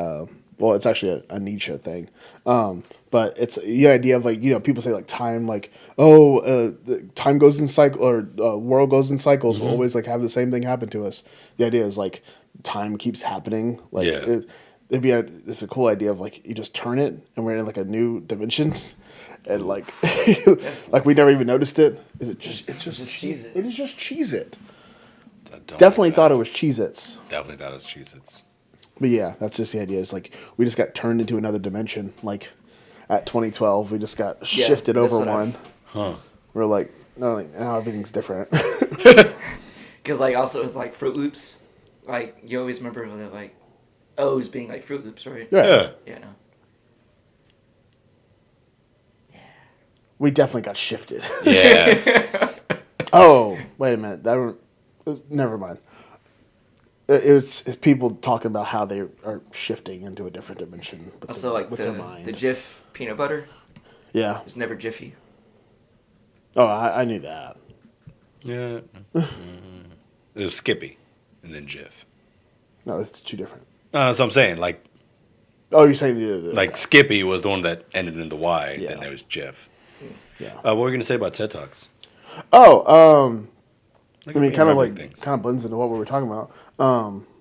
well, it's actually a Nietzsche thing. But it's the idea of, like, you know, people say, like, time, like, time goes in cycle, or world goes in cycles. We'll always, like, have the same thing happen to us. The idea is, like, time keeps happening. Like, it's a cool idea of, like, you just turn it, and we're in, like, a new dimension. And, like, like, we never even noticed it. It's just Cheez-It. It is just Cheez-It. Definitely thought it was Cheez-Its. Definitely thought it was Cheez-Its. But yeah, that's just the idea. It's like we just got turned into another dimension. Like at 2012, we just got shifted over one. We're like, no, like now everything's different. Because like also with like Fruit Loops, like you always remember the like O's being like Fruit Loops, right? Yeah. Yeah. No. We definitely got shifted. Yeah. Oh, wait a minute. Never mind. It's people talking about how they are shifting into a different dimension. Also, like with their mind. the Jif peanut butter Yeah. is never Jiffy. Oh, I knew that. Yeah. It was Skippy, and then Jif. No, it's two different. That's what I'm saying. Like, Oh, you're saying the like Skippy was the one that ended in the Y. Yeah. Then there was Jif. yeah. What were we gonna say about TED Talks? Oh, I mean, kind of remembering things. kind of blends into what we were talking about.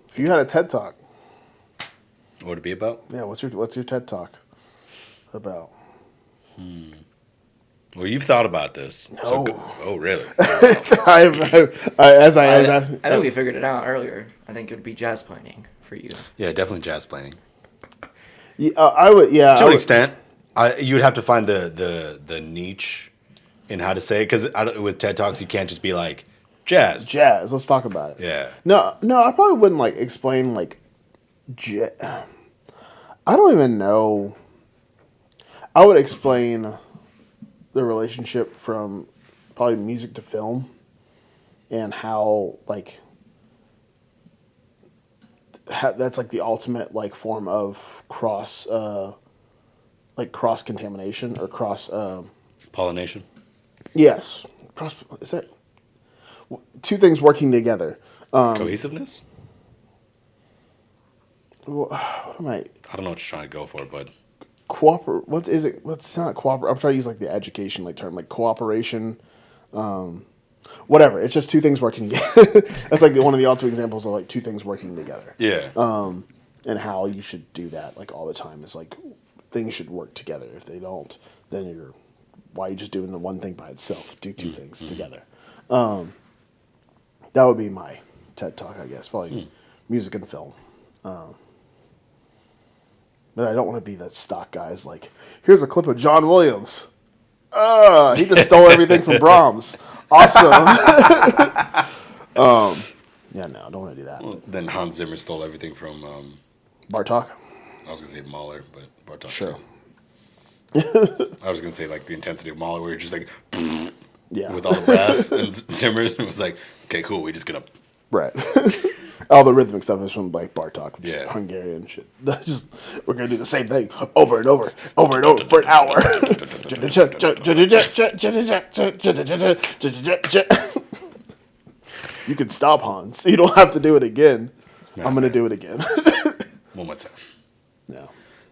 If you had a TED Talk, What would it be about? yeah, what's your TED Talk about? Well, you've thought about this. No. Oh, really? I think we figured it out earlier. I think it would be jazz planning for you. Yeah, definitely jazz planning. I would, yeah. To an extent, you would have to find the niche in how to say it, because with TED Talks you can't just be like jazz. Jazz. Let's talk about it. Yeah. No, I probably wouldn't like explain like. I don't even know. I would explain the relationship from probably music to film, and how like that's like the ultimate like form of cross contamination or cross Pollination. yes, cross is that two things working together. Cohesiveness? What am I? I don't know what you're trying to go for, bud. What is it? What's not cooperate? I'm trying to use like the education like term, like cooperation. Whatever. It's just two things working together. That's like one of the ultimate examples of like two things working together. Yeah. And how you should do that like all the time is like things should work together. If they don't, then why are you just doing the one thing by itself? Do two things together. That would be my TED Talk, I guess. Probably music and film. But I don't want to be that stock guy's like, here's a clip of John Williams. He just stole everything from Brahms. Awesome. Yeah, no, I don't want to do that. Well, then Hans Zimmer stole everything from Bartok? I was gonna say Mahler, but Bartok. Sure. Too. I was gonna say like the intensity of Molly, where you're just like Yeah. with all the brass and Zimmer. It was like, okay, cool. We're just gonna Right. All the rhythmic stuff is from like Bartok, which is Yeah. Hungarian shit. Just we're gonna do the same thing over and over, over and over for an hour. You can stop, Hans. You don't have to do it again. I'm gonna do it again. one more time. No.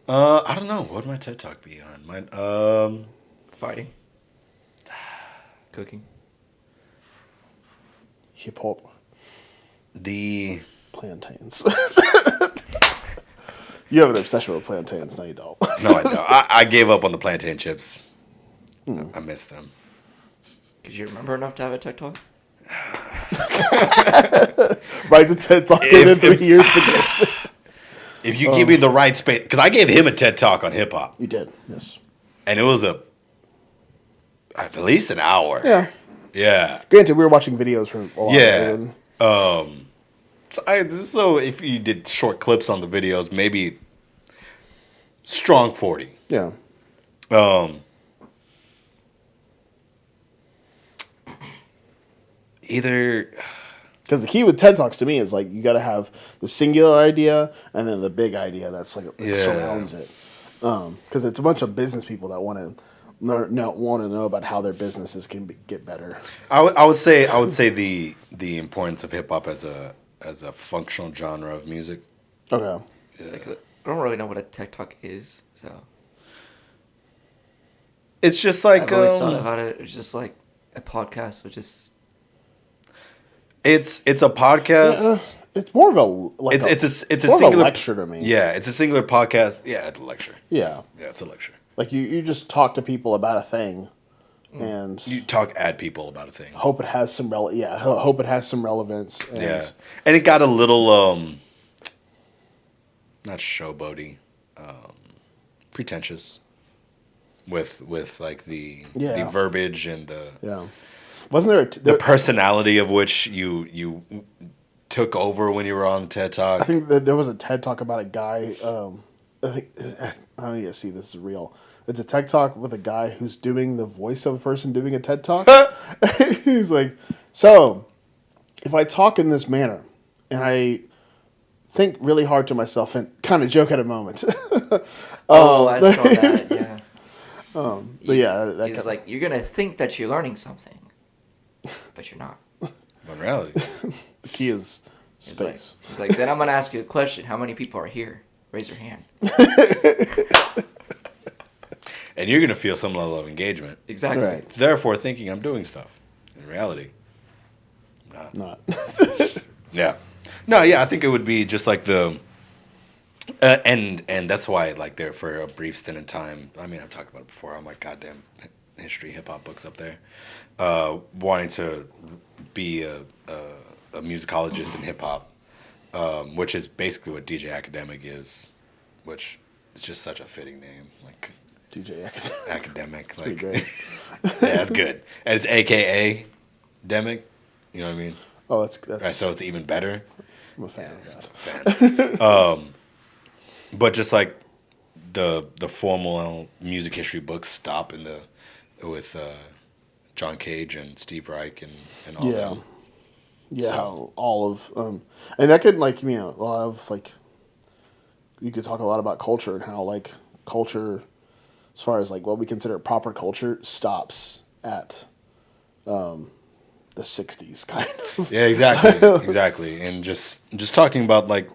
I don't know. What would my TED Talk be on? Fighting. Cooking. Hip hop The plantains. You have an obsession with plantains, no, you don't. no, I don't. I gave up on the plantain chips. I miss them. Could you remember enough to have a TED Talk? Right, the TED Talk in 3 years to get. If you give me the right space, because I gave him a TED Talk on hip hop, You did, yes. and it was at least an hour. Yeah. Yeah. Granted, we were watching videos from a lot Yeah. of it. So if you did short clips on the videos, maybe strong 40. Yeah. Either Because the key with TED Talks to me is like you got to have the singular idea and then the big idea that's like Yeah. surrounds it. Because it's a bunch of business people that want to know about how their businesses can get better. I would say the importance of hip hop as a functional genre of music. Okay. It's like, I don't really know what a TED Talk is, so It's just like I've always thought about it. It's just like a podcast, which is it's a podcast. It's more of a like It's a more of singular a lecture to me. Yeah, it's a singular podcast. Yeah, it's a lecture. Yeah. Yeah, it's a lecture. Like you just talk to people about a thing, and You talk at people about a thing. hope it has some hope it has some relevance. And Yeah, and it got a little not showboaty, pretentious with like the Yeah. verbiage and the Yeah. Wasn't there the personality of which you took over when you were on TED Talk. I think that there was a TED Talk about a guy. I don't need to see this is real. It's a TED Talk with a guy who's doing the voice of a person doing a TED Talk. He's like, so if I talk in this manner and I think really hard to myself and kind of joke at a moment. oh, I saw that. Yeah. But yeah, that he's kinda- like, you're gonna think that you're learning something, but you're not. But in reality, the key is He's space. like, then I'm gonna ask you a question. How many people are here? Raise your hand. and you're gonna feel some level of engagement. Exactly. Right. Therefore, thinking I'm doing stuff. In reality, I'm not. Not. Yeah. No, yeah, I think it would be just like the, and that's why like there for a brief stint in time. I mean, I've talked about it before. I'm like goddamn history, hip hop books up there. Wanting to be a musicologist in hip hop, which is basically what DJ Academic is, which is just such a fitting name, like DJ Academic. academic. Pretty Like, great. yeah, that's good, and it's AKA Demic. You know what I mean? Oh, that's Right, so it's even better. I'm a fan of that. Fan. But just like the formal music history books stop in the with John Cage and Steve Reich and all Yeah. them. Yeah, So- how all of and that could like a lot of like you could talk a lot about culture and how like culture as far as like what we consider proper culture stops at the 60s kind of. Yeah, exactly. And just talking about like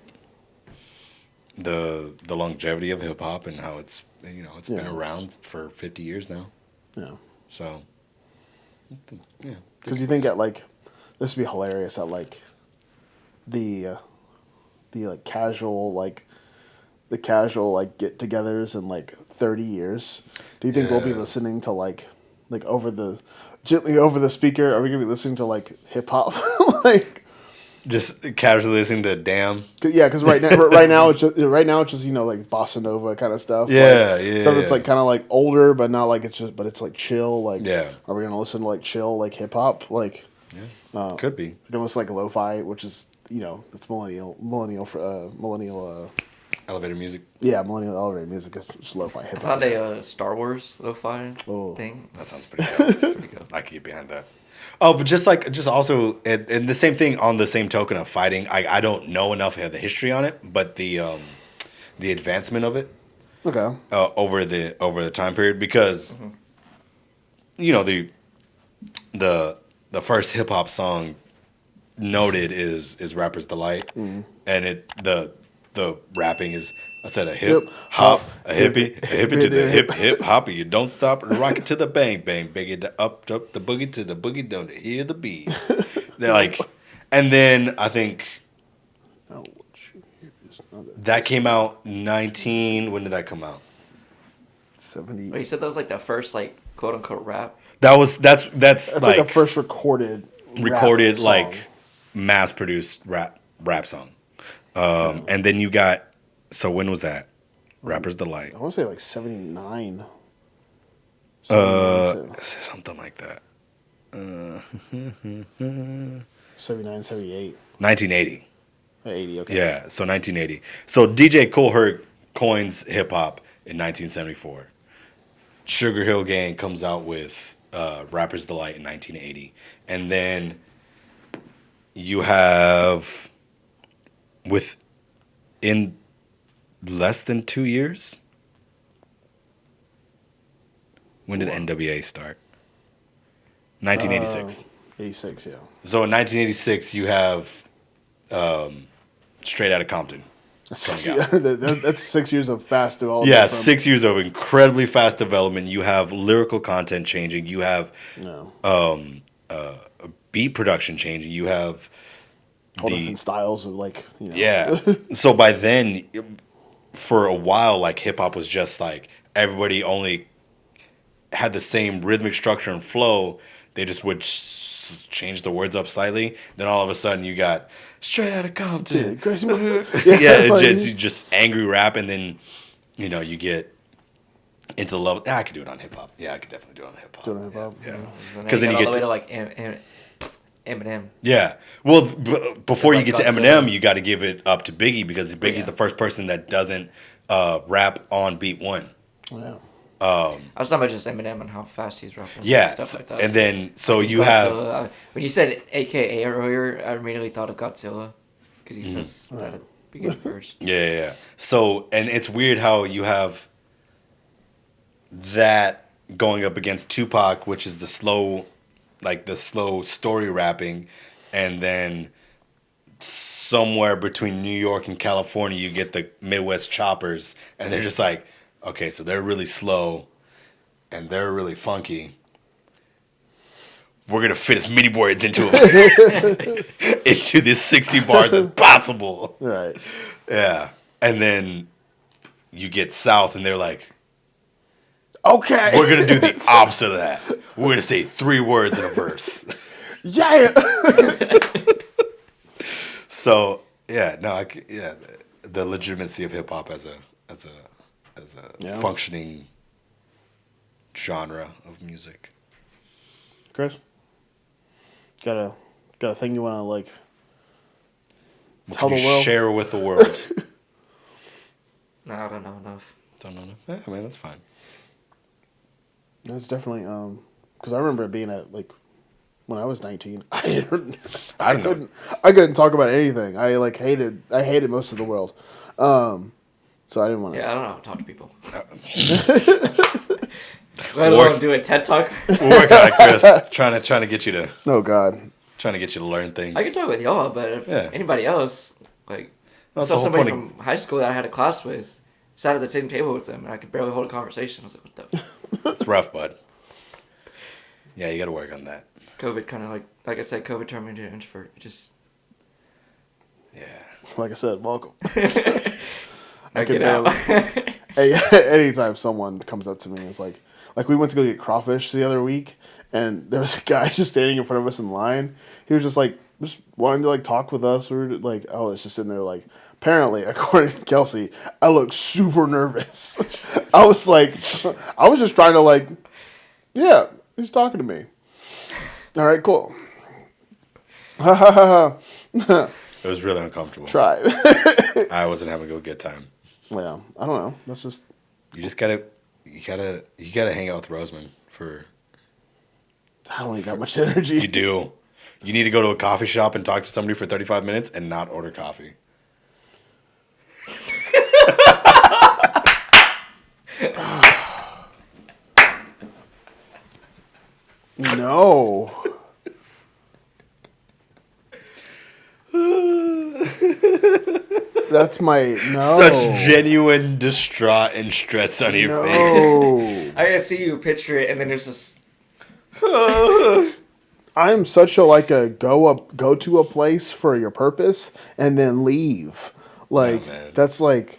the longevity of hip hop and how it's been Yeah. around for 50 years now. Yeah. So yeah. Cuz you think at like this would be hilarious at like the like casual like get-togethers in like 30 years. Do you think we'll be Yeah. listening to like gently over the speaker? Are we gonna be listening to like hip hop? Like, Just casually listening to Damn. because right now it's just like bossa nova kind of stuff. Yeah, like, yeah, Stuff that's yeah. like kind of like older, but not like it's like chill. Like, Yeah. are we gonna listen to like chill like hip hop? Like, Could be. we're gonna listen to like lo-fi, which is it's millennial Elevator music. Yeah, millennial elevator music is just lo-fi hip I hop. found a Star Wars lo-fi Oh. thing. That sounds pretty dope. It's pretty good. I could get behind that. Oh, but just also, and the same thing on the same token of fighting. I don't know enough of the history on it, but the advancement of it Okay. over the time period, because you know the first hip hop song noted is Rapper's Delight, and the rapping is, I said, a hip hop, a hippie to the hip hoppy. You don't stop and rock it to the bang bang, bang it up the boogie to the boogie, don't hear the beat. They're like, and then I think Oh, what you hear is not a that came out 19. When did that come out? 70. Wait, you said that was like the first like quote unquote rap. That's That's like the first recorded rap like song. mass produced rap song. And then you got, so when was that? Rapper's Delight. I want to say like 79. Something like that. 79, 78. 1980. 80, okay. Yeah, so 1980. So DJ Kool Herc coins hip hop in 1974. Sugar Hill Gang comes out with Rapper's Delight in 1980. And then you have, within less than 2 years, when did NWA start? 1986. 86, yeah. So in 1986, you have Straight Outta Compton. coming out. That's 6 years of fast development. Yeah, 6 years of incredibly fast development. You have lyrical content changing. You have beat production changing. You have all different styles of Yeah. So by then, for a while, like hip hop was just like everybody only had the same rhythmic structure and flow. They just would change the words up slightly. Then all of a sudden, you got Straight Outta Compton. Just angry rap, and then you get into the level. I could do it on hip hop. Yeah, I could definitely do it on hip hop. Do it on hip hop. Yeah. Because then you get all the way to like Eminem. Yeah. Well, before you get to Godzilla. Eminem, you got to give it up to Biggie, because Biggie's the first person that doesn't rap on beat one. Yeah. I was talking about just Eminem and how fast he's rapping. Yeah. And stuff like that. And then, so you Godzilla, have. when you said AKA earlier, I immediately thought of Godzilla because he says that at the beginning first. Yeah. So, and it's weird how you have that going up against Tupac, which is the slow story rapping, and then somewhere between New York and California, you get the Midwest choppers, and they're just like, okay, so they're really slow, and they're really funky. We're gonna fit as many words into this 60 bars as possible. Right. Yeah, and then you get South, and they're like, okay, we're gonna do the opposite of that. We're gonna say 3 words in a verse. Yeah. So the legitimacy of hip hop as a functioning genre of music. Chris, got a thing you want to tell the world? Share with the world. No, I don't know enough. Don't know. Yeah, I mean, that's fine. That's definitely because I remember it being at when I was 19. I couldn't talk about anything. I hated most of the world. So I didn't want to. Yeah, I don't know how to talk to people. Let alone do a TED Talk. We're working on it, Chris. Trying to get you to. Oh God. Trying to get you to learn things. I can talk with y'all, but if anybody else, I saw somebody from high school that I had a class with, sat at the same table with them, and I could barely hold a conversation. I was like, what the? It's rough, bud. Yeah, you got to work on that. COVID kind of like I said, COVID turned me into an introvert. It just. Yeah. Like I said, welcome. I get out. Anytime someone comes up to me and is like we went to go get crawfish the other week, and there was a guy just standing in front of us in line. He was just wanting to talk with us. We were it's just in there apparently, according to Kelsey, I look super nervous. I was just trying to yeah, he's talking to me. All right, cool. Ha ha ha. It was really uncomfortable. Try. I wasn't having a good time. Yeah, I don't know. That's just You just you gotta hang out with Roseman for. I don't need that much energy. You do. You need to go to a coffee shop and talk to somebody for 35 minutes and not order coffee. No. That's my no. Such genuine distraught and stress on your face. No. I gotta see you picture it, and then there's this. I'm such a go to a place for your purpose and then leave. Like man. that's like,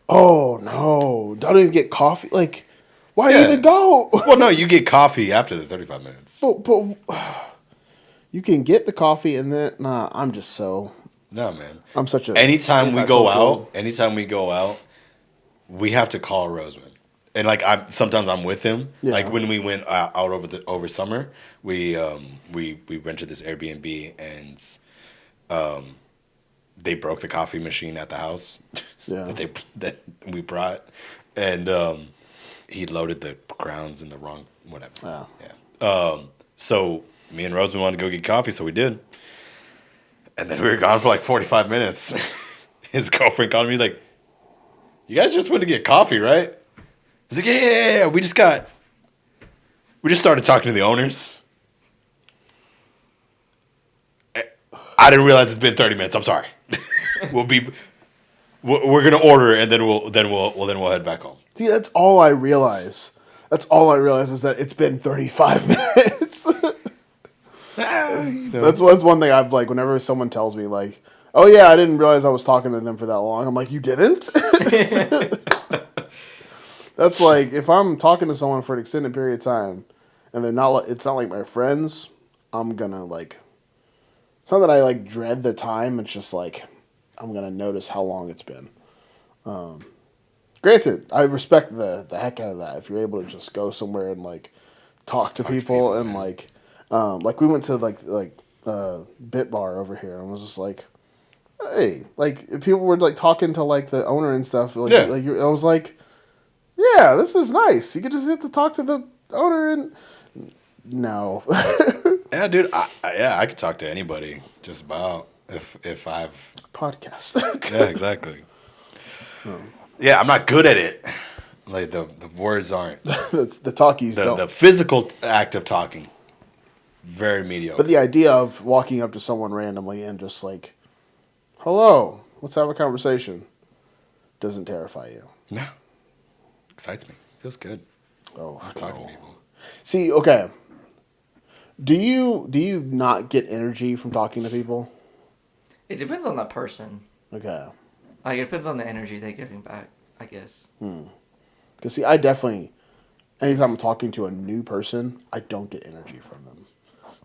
oh no, don't even get coffee. Like, why Yeah. even go? Well, no, you get coffee after the 35 minutes. But you can get the coffee and then nah. I'm just so. No, man. I'm such a. Anytime we antisocial- go out, we have to call Roseman. And like sometimes I'm with him. Yeah. Like when we went out over summer, we rented this Airbnb and they broke the coffee machine at the house. Yeah. that we brought, and he loaded the grounds in the wrong whatever. Wow. Yeah. So me and Roseman wanted to go get coffee, so we did. And then we were gone for like 45 minutes. His girlfriend called me like, "You guys just went to get coffee, right?" He's like, yeah. We just started talking to the owners. I didn't realize it's been 30 minutes. I'm sorry. We're gonna order and then we'll head back home. See, that's all I realize. That's all I realize is that it's been 35 minutes. That's one thing I've like. Whenever someone tells me like, "Oh yeah, I didn't realize I was talking to them for that long," I'm like, "You didn't?" That's like if I'm talking to someone for an extended period of time, and they're not. It's not like my friends. I'm gonna like. It's not that I like dread the time. It's just like I'm gonna notice how long it's been. Granted, I respect the heck out of that. If you're able to just go somewhere and like talk to people and man. like we went to Bit Bar over here and was just like, hey, like if people were like talking to like the owner and stuff. Like, Yeah. I was like, yeah, this is nice. You could just get to talk to the owner and no. Yeah, dude. I could talk to anybody just about if I've Podcast. yeah exactly. Yeah, I'm not good at it. Like the words aren't the talkies don't. the physical act of talking. Very mediocre. But the idea of walking up to someone randomly and just like, hello, let's have a conversation, doesn't terrify you. No. Excites me. Feels good. Oh, Talking no. to people. See, okay. Do you not get energy from talking to people? It depends on the person. Okay. Like it depends on the energy they're giving back, I guess. Because see, I definitely, anytime I'm talking to a new person, I don't get energy from them.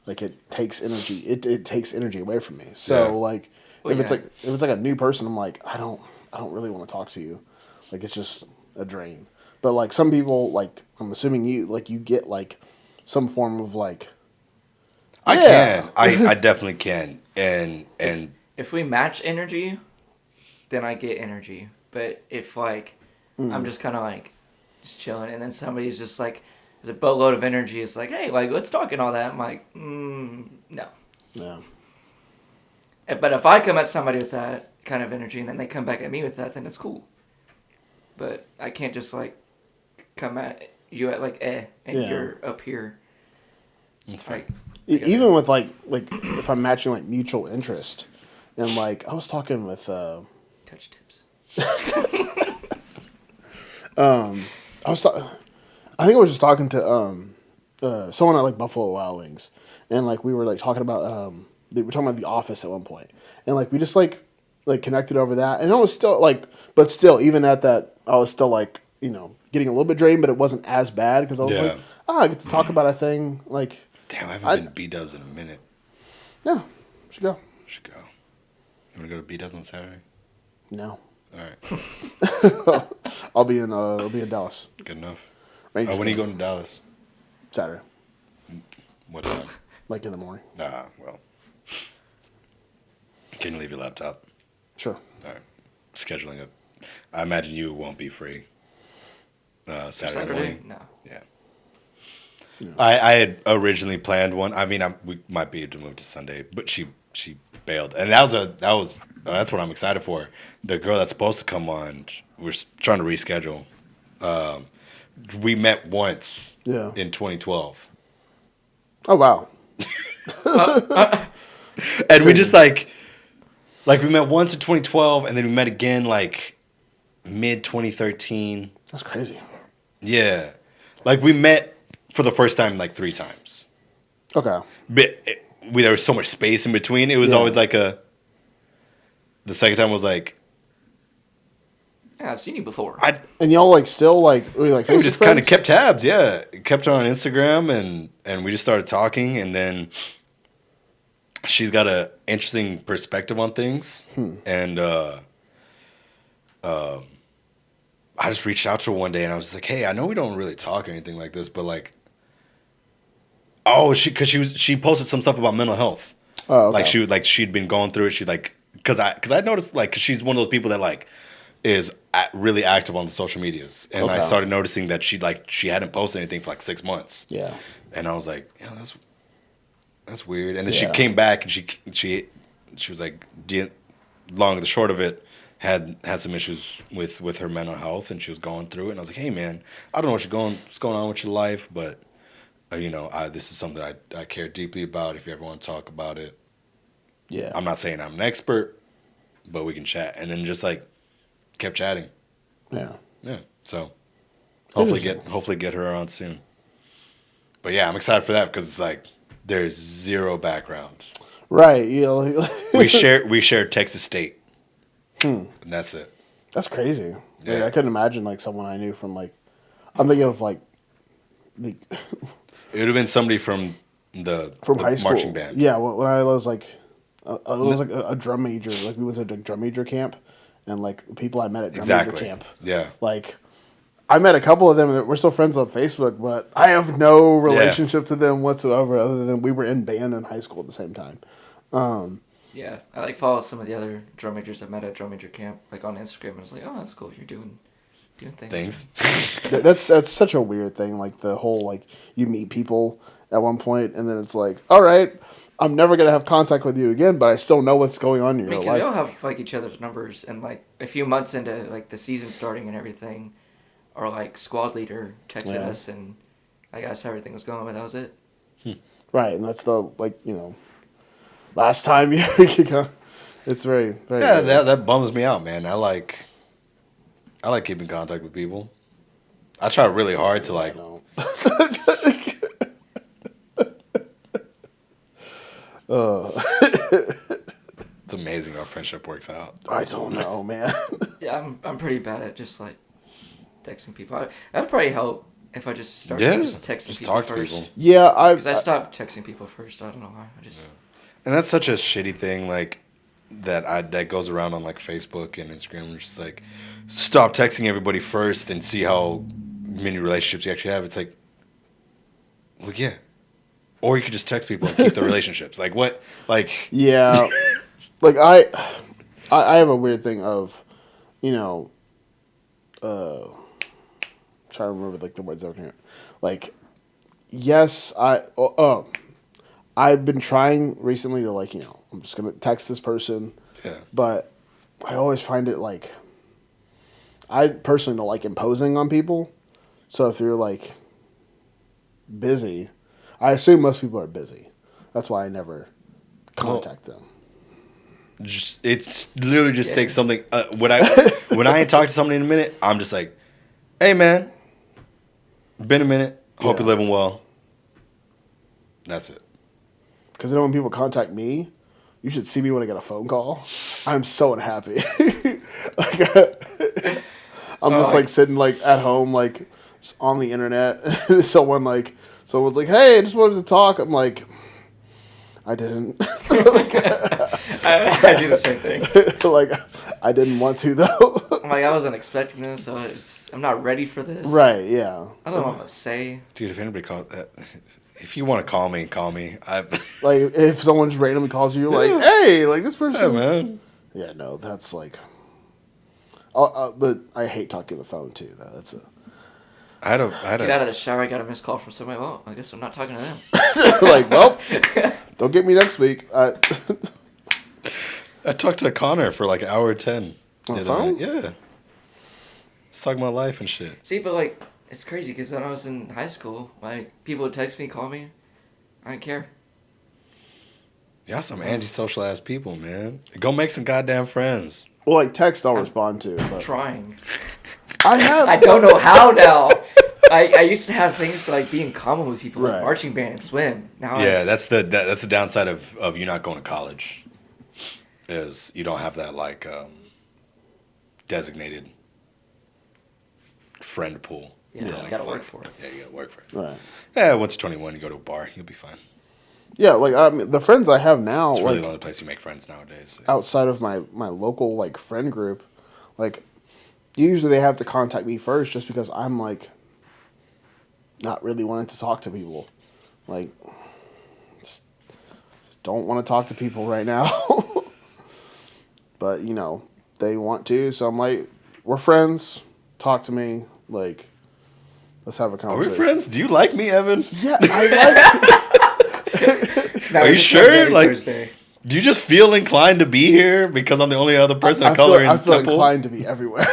Like it takes energy. It takes energy away from me. So Yeah. like, Well, if it's yeah. like a new person, I'm like, I don't really want to talk to you. Like it's just a drain. But like some people, like I'm assuming you get like some form of like. I Yeah. can. I definitely can. And If we match energy, then I get energy. But if like I'm just kind of like just chilling, and then somebody's just like there's a boatload of energy, it's like, hey, like let's talk and all that. I'm like, no. Yeah. But if I come at somebody with that kind of energy and then they come back at me with that, then it's cool. But I can't just like come at you at like and Yeah. you're up here. it's fine. Like, Even with like if I'm matching like mutual interest, and like I was talking with touch tips. I think I was just talking to someone at like Buffalo Wild Wings, and like we were like talking about we were talking about The Office at one point, and like we just like connected over that, and I was still like, but still even at that I was still like getting a little bit drained, but it wasn't as bad because I was Yeah. like, I get to talk about a thing like Damn, I haven't been B-dubs in a minute. yeah, should go. Should go. You want to go to B-dubs on Saturday? No, All right. I'll be in Dallas. Good enough. Rangers When are you game. going to Dallas? Saturday, What time? like in the morning. Well. Can you leave your laptop? Sure. All right. Scheduling a I imagine you won't be free Saturday morning. No. Yeah. No. I had originally planned one. I mean, we might be able to move to Sunday, but she bailed, and that's what I'm excited for. The girl that's supposed to come on, we're trying to reschedule. We met once Yeah. in 2012, Oh wow. and we just like we met once in 2012, and then we met again like mid 2013. That's crazy. Yeah, like we met for the first time like 3 times. Okay. But there was so much space in between. It was Yeah. always like the second time was like Yeah, I've seen you before. And y'all like still like were you like we Facebook just kind of friends? kept tabs. Yeah, kept her on Instagram, and we just started talking, and then she's got a interesting perspective on things, and I just reached out to her one day, and I was just like, "Hey, I know we don't really talk or anything like this, but like, oh, she posted some stuff about mental health, Oh, okay. she'd been going through it. She like because I noticed like 'cause she's one of those people that like is really active on the social medias, and I Okay. started noticing that she hadn't posted anything for like 6 months, Yeah. and I was like, yeah, that's weird. And then she Yeah. came back and she was like, long and the short of it, had some issues with her mental health, and she was going through it. And I was like, hey man, I don't know what's going on with your life, but this is something I care deeply about. If you ever want to talk about it, Yeah. I'm not saying I'm an expert, but we can chat. And then just like kept chatting. Yeah. Yeah. So hopefully get her on soon. But yeah, I'm excited for that because it's like there's zero backgrounds. Right. You know, We share Texas State, and that's it. that's crazy. Yeah. Like, I couldn't imagine like someone I knew from like I'm thinking of like the It would have been somebody from the high school marching band. Yeah, when I was like I was like a drum major. Like we went to a drum major camp, and like the people I met at drum major camp. Yeah. Like I met a couple of them that we're still friends on Facebook, but I have no relationship to them whatsoever other than we were in band in high school at the same time. Yeah, I like follow some of the other drum majors I met at drum major camp, like on Instagram. And I was like, oh, that's cool. You're doing things. That's such a weird thing. Like the whole like you meet people at one point and then it's like, all right, I'm never gonna have contact with you again, but I still know what's going on in I your mean, 'cause we life. all have like each other's numbers, and like a few months into like the season starting and everything, our like squad leader texted us and I asked how everything was going, but that was it. Right, and that's the like last time you could go. It's very very Yeah, weird. that bums me out, man. I like keeping contact with people. I try really hard to like. No. It's amazing how friendship works out. I don't know, man. Yeah, I'm pretty bad at just like texting people. That'd probably help if I just started Yeah, just texting just people talk to first. people. Yeah, Because I stopped texting people first. I don't know why. I just And that's such a shitty thing, like that goes around on like Facebook and Instagram. It's just like stop texting everybody first and see how many relationships you actually have. It's like, well, yeah, or you could just text people and keep the relationships. Like what? Like Yeah, like I have a weird thing of, trying to remember like the words over here, like, yes, I've been trying recently to like I'm just gonna text this person, yeah, but I always find it like I personally don't like imposing on people, so if you're like busy, I assume most people are busy. That's why I never contact them. just it's literally just takes something. When I ain't talked to somebody in a minute, I'm just like, hey man, been a minute. Hope Yeah. you're living well. That's it. Because then when people contact me, you should see me when I get a phone call. I'm so unhappy. like, I'm just like sitting like at home, like just on the internet. Someone's like, "Hey, I just wanted to talk." I'm like, I didn't. I do the same thing. Like, I didn't want to though. I'm like, I wasn't expecting this, so I'm not ready for this. Right? Yeah. I don't know what to say. Dude, if anybody called that, if you want to call me, call me. Like if someone just randomly calls you, you're like, "Hey, like this person." Yeah, man. Yeah, no, that's like, But I hate talking on the phone too. That's a I had Get out a of the shower. I got a missed call from somebody. Well, I guess I'm not talking to them. like, well, don't get me next week. I talked to Connor for like an hour 10. On the the other phone? night. Yeah. He's talking about life and shit. See, but like, it's crazy because when I was in high school, like, people would text me, call me. I didn't care. Y'all some antisocial ass people, man. Go make some goddamn friends. Well, like text, I'll respond to. But Trying. I I don't know how now. I used to have things to like be in common with people, like Right. marching band and swim. Now Yeah, that's the downside of you not going to college. Is you don't have that like designated friend pool. Yeah, to, you like, gotta find. work for it. Yeah, you gotta work for it. Right. Yeah, once you're 21, you go to a bar, you'll be fine. Yeah, like I mean, the friends I have now, It's really like the only place you make friends nowadays. outside of my local like friend group, like usually they have to contact me first just because I'm like not really wanting to talk to people. Like just don't want to talk to people right now. But, you know, they want to, so I'm like, we're friends. Talk to me. Like, let's have a Are we conversation. friends? Do you like me, Evan? Yeah, I Now Are we're you just sure? friends every Like- Thursday. Do you just feel inclined to be here because I'm the only other person of I color in I feel Temple? inclined to be everywhere.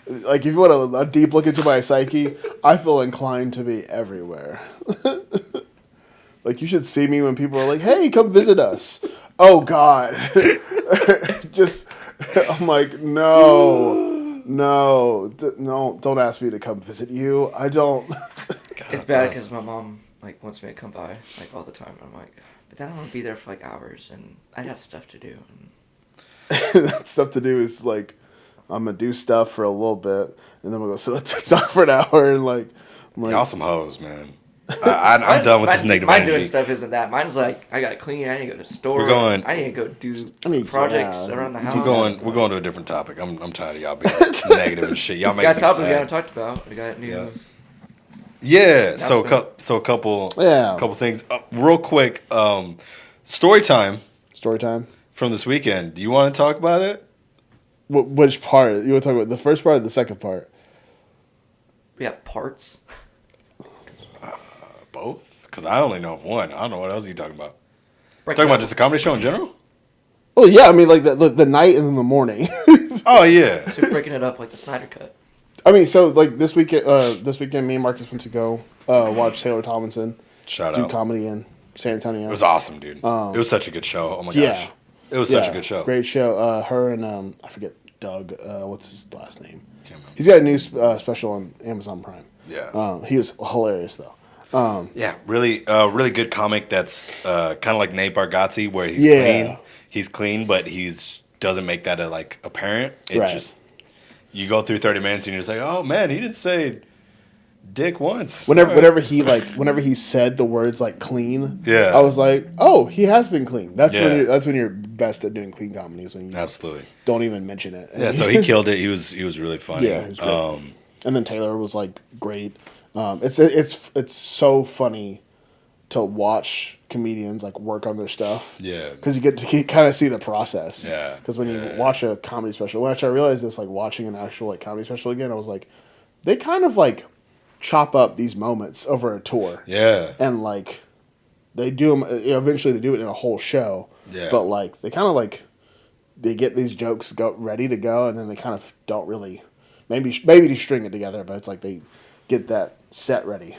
Like, if you want a deep look into my psyche, I feel inclined to be everywhere. Like, you should see me when people are like, hey, come visit us. Oh, God. Just, I'm like, no, don't ask me to come visit you. I don't. It's bad because my mom like wants me to come by like all the time. I'm like, but then I want to be there for like hours, and I got stuff to do. And Stuff to do is like, I'm going to do stuff for a little bit, and then we'll go sit on TikTok for an hour, and like, I'm like, Y'all some hoes, man. I'm done with this negative mine energy. doing stuff isn't that. Mine's like I gotta clean. I need to go to the store. We're going- I need to go do projects yeah, around the you house. We're going to a different topic. I'm tired of y'all being negative and shit. Y'all We make got me a topic we sad. haven't talked about. We got new. Yeah. So Announcement. a couple Yeah. couple things. Real quick. Story time story time. from this weekend. Do you want to talk about it? Which part? You want to talk about the first part or the second part? We have parts. Both? Because I only know of one. I don't know what else you talking about. Break Talking it about up. just a comedy show in general? Oh yeah, I mean like the night and then the morning. Oh yeah. So we're breaking it up like the Snyder Cut. I mean, so like this weekend, me and Marcus went to go watch Taylor Tomlinson Shout do out. comedy in San Antonio. It was awesome, dude. it was such a good show. Oh my gosh. yeah. It was such a good show. Great show. Her and I forget Doug. What's his last name? Can't remember. He's got a new special on Amazon Prime. Yeah. He was hilarious though. Yeah, really good comic that's kind of like Nate Bargatze, where he's Yeah. clean. He's clean, but doesn't make that like apparent. It Right. just you go through 30 minutes and you're just like, oh man, he didn't say dick once. Whenever he said the words like clean, Yeah. I was like, oh, he has been clean. That's Yeah. when you're best at doing clean comedies, when you Absolutely. don't even mention it. Yeah, so he killed it. He was really funny. Yeah, he was great. And then Taylor was like great. It's so funny to watch comedians like work on their stuff. Yeah. Because you get to kind of see the process. Yeah. Because when you Yeah. watch a comedy special, when I realized this, like watching an actual like comedy special again, I was like, they kind of like chop up these moments over a tour. Yeah. And like they do them. Eventually, they do it in a whole show. Yeah. But like they kind of like they get these jokes ready to go, and then they kind of don't really maybe to string it together. But it's like they get that set ready.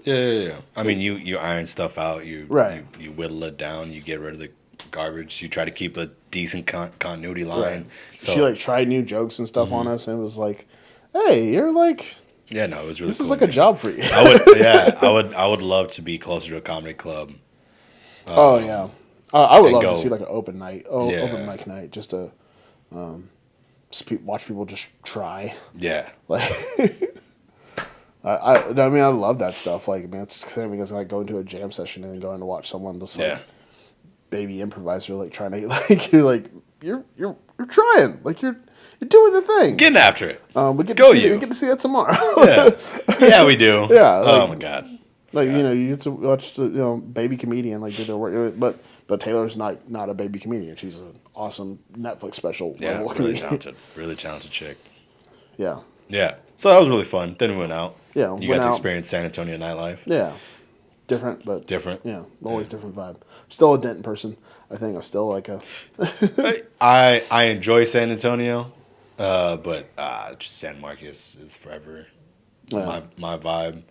Yeah. I mean, you iron stuff out. Right. You whittle it down. You get rid of the garbage. You try to keep a decent continuity line. Right. So She like tried new jokes and stuff on us, and it was like, "Hey, you're like yeah, no, it was really. this cool, is like a man. job for you." I would love to be closer to a comedy club. Oh yeah, I would and love go- to see like an open night, Yeah. open mic night, just to watch people just try. Yeah. Like, I mean, I love that stuff. Like, I mean, it's the same as like going to a jam session and then going to watch someone just like Yeah. baby improviser, like trying to like you're trying, like you're doing the thing. Getting after it. We get Go to see, you. we get to see that tomorrow. Yeah, we do. Yeah, oh like- my god. Like you get to watch the baby comedian like do their work, but But Taylor's not a baby comedian. She's an awesome Netflix special. Yeah, level really comedian. really talented chick. Yeah. Yeah, so that was really fun. Then we went out. Yeah, you went got to out. experience San Antonio nightlife. Yeah. Different, but Different. Yeah, always different vibe. Still a Denton person. I think I'm still like a. I enjoy San Antonio, but just San Marcos is forever my vibe.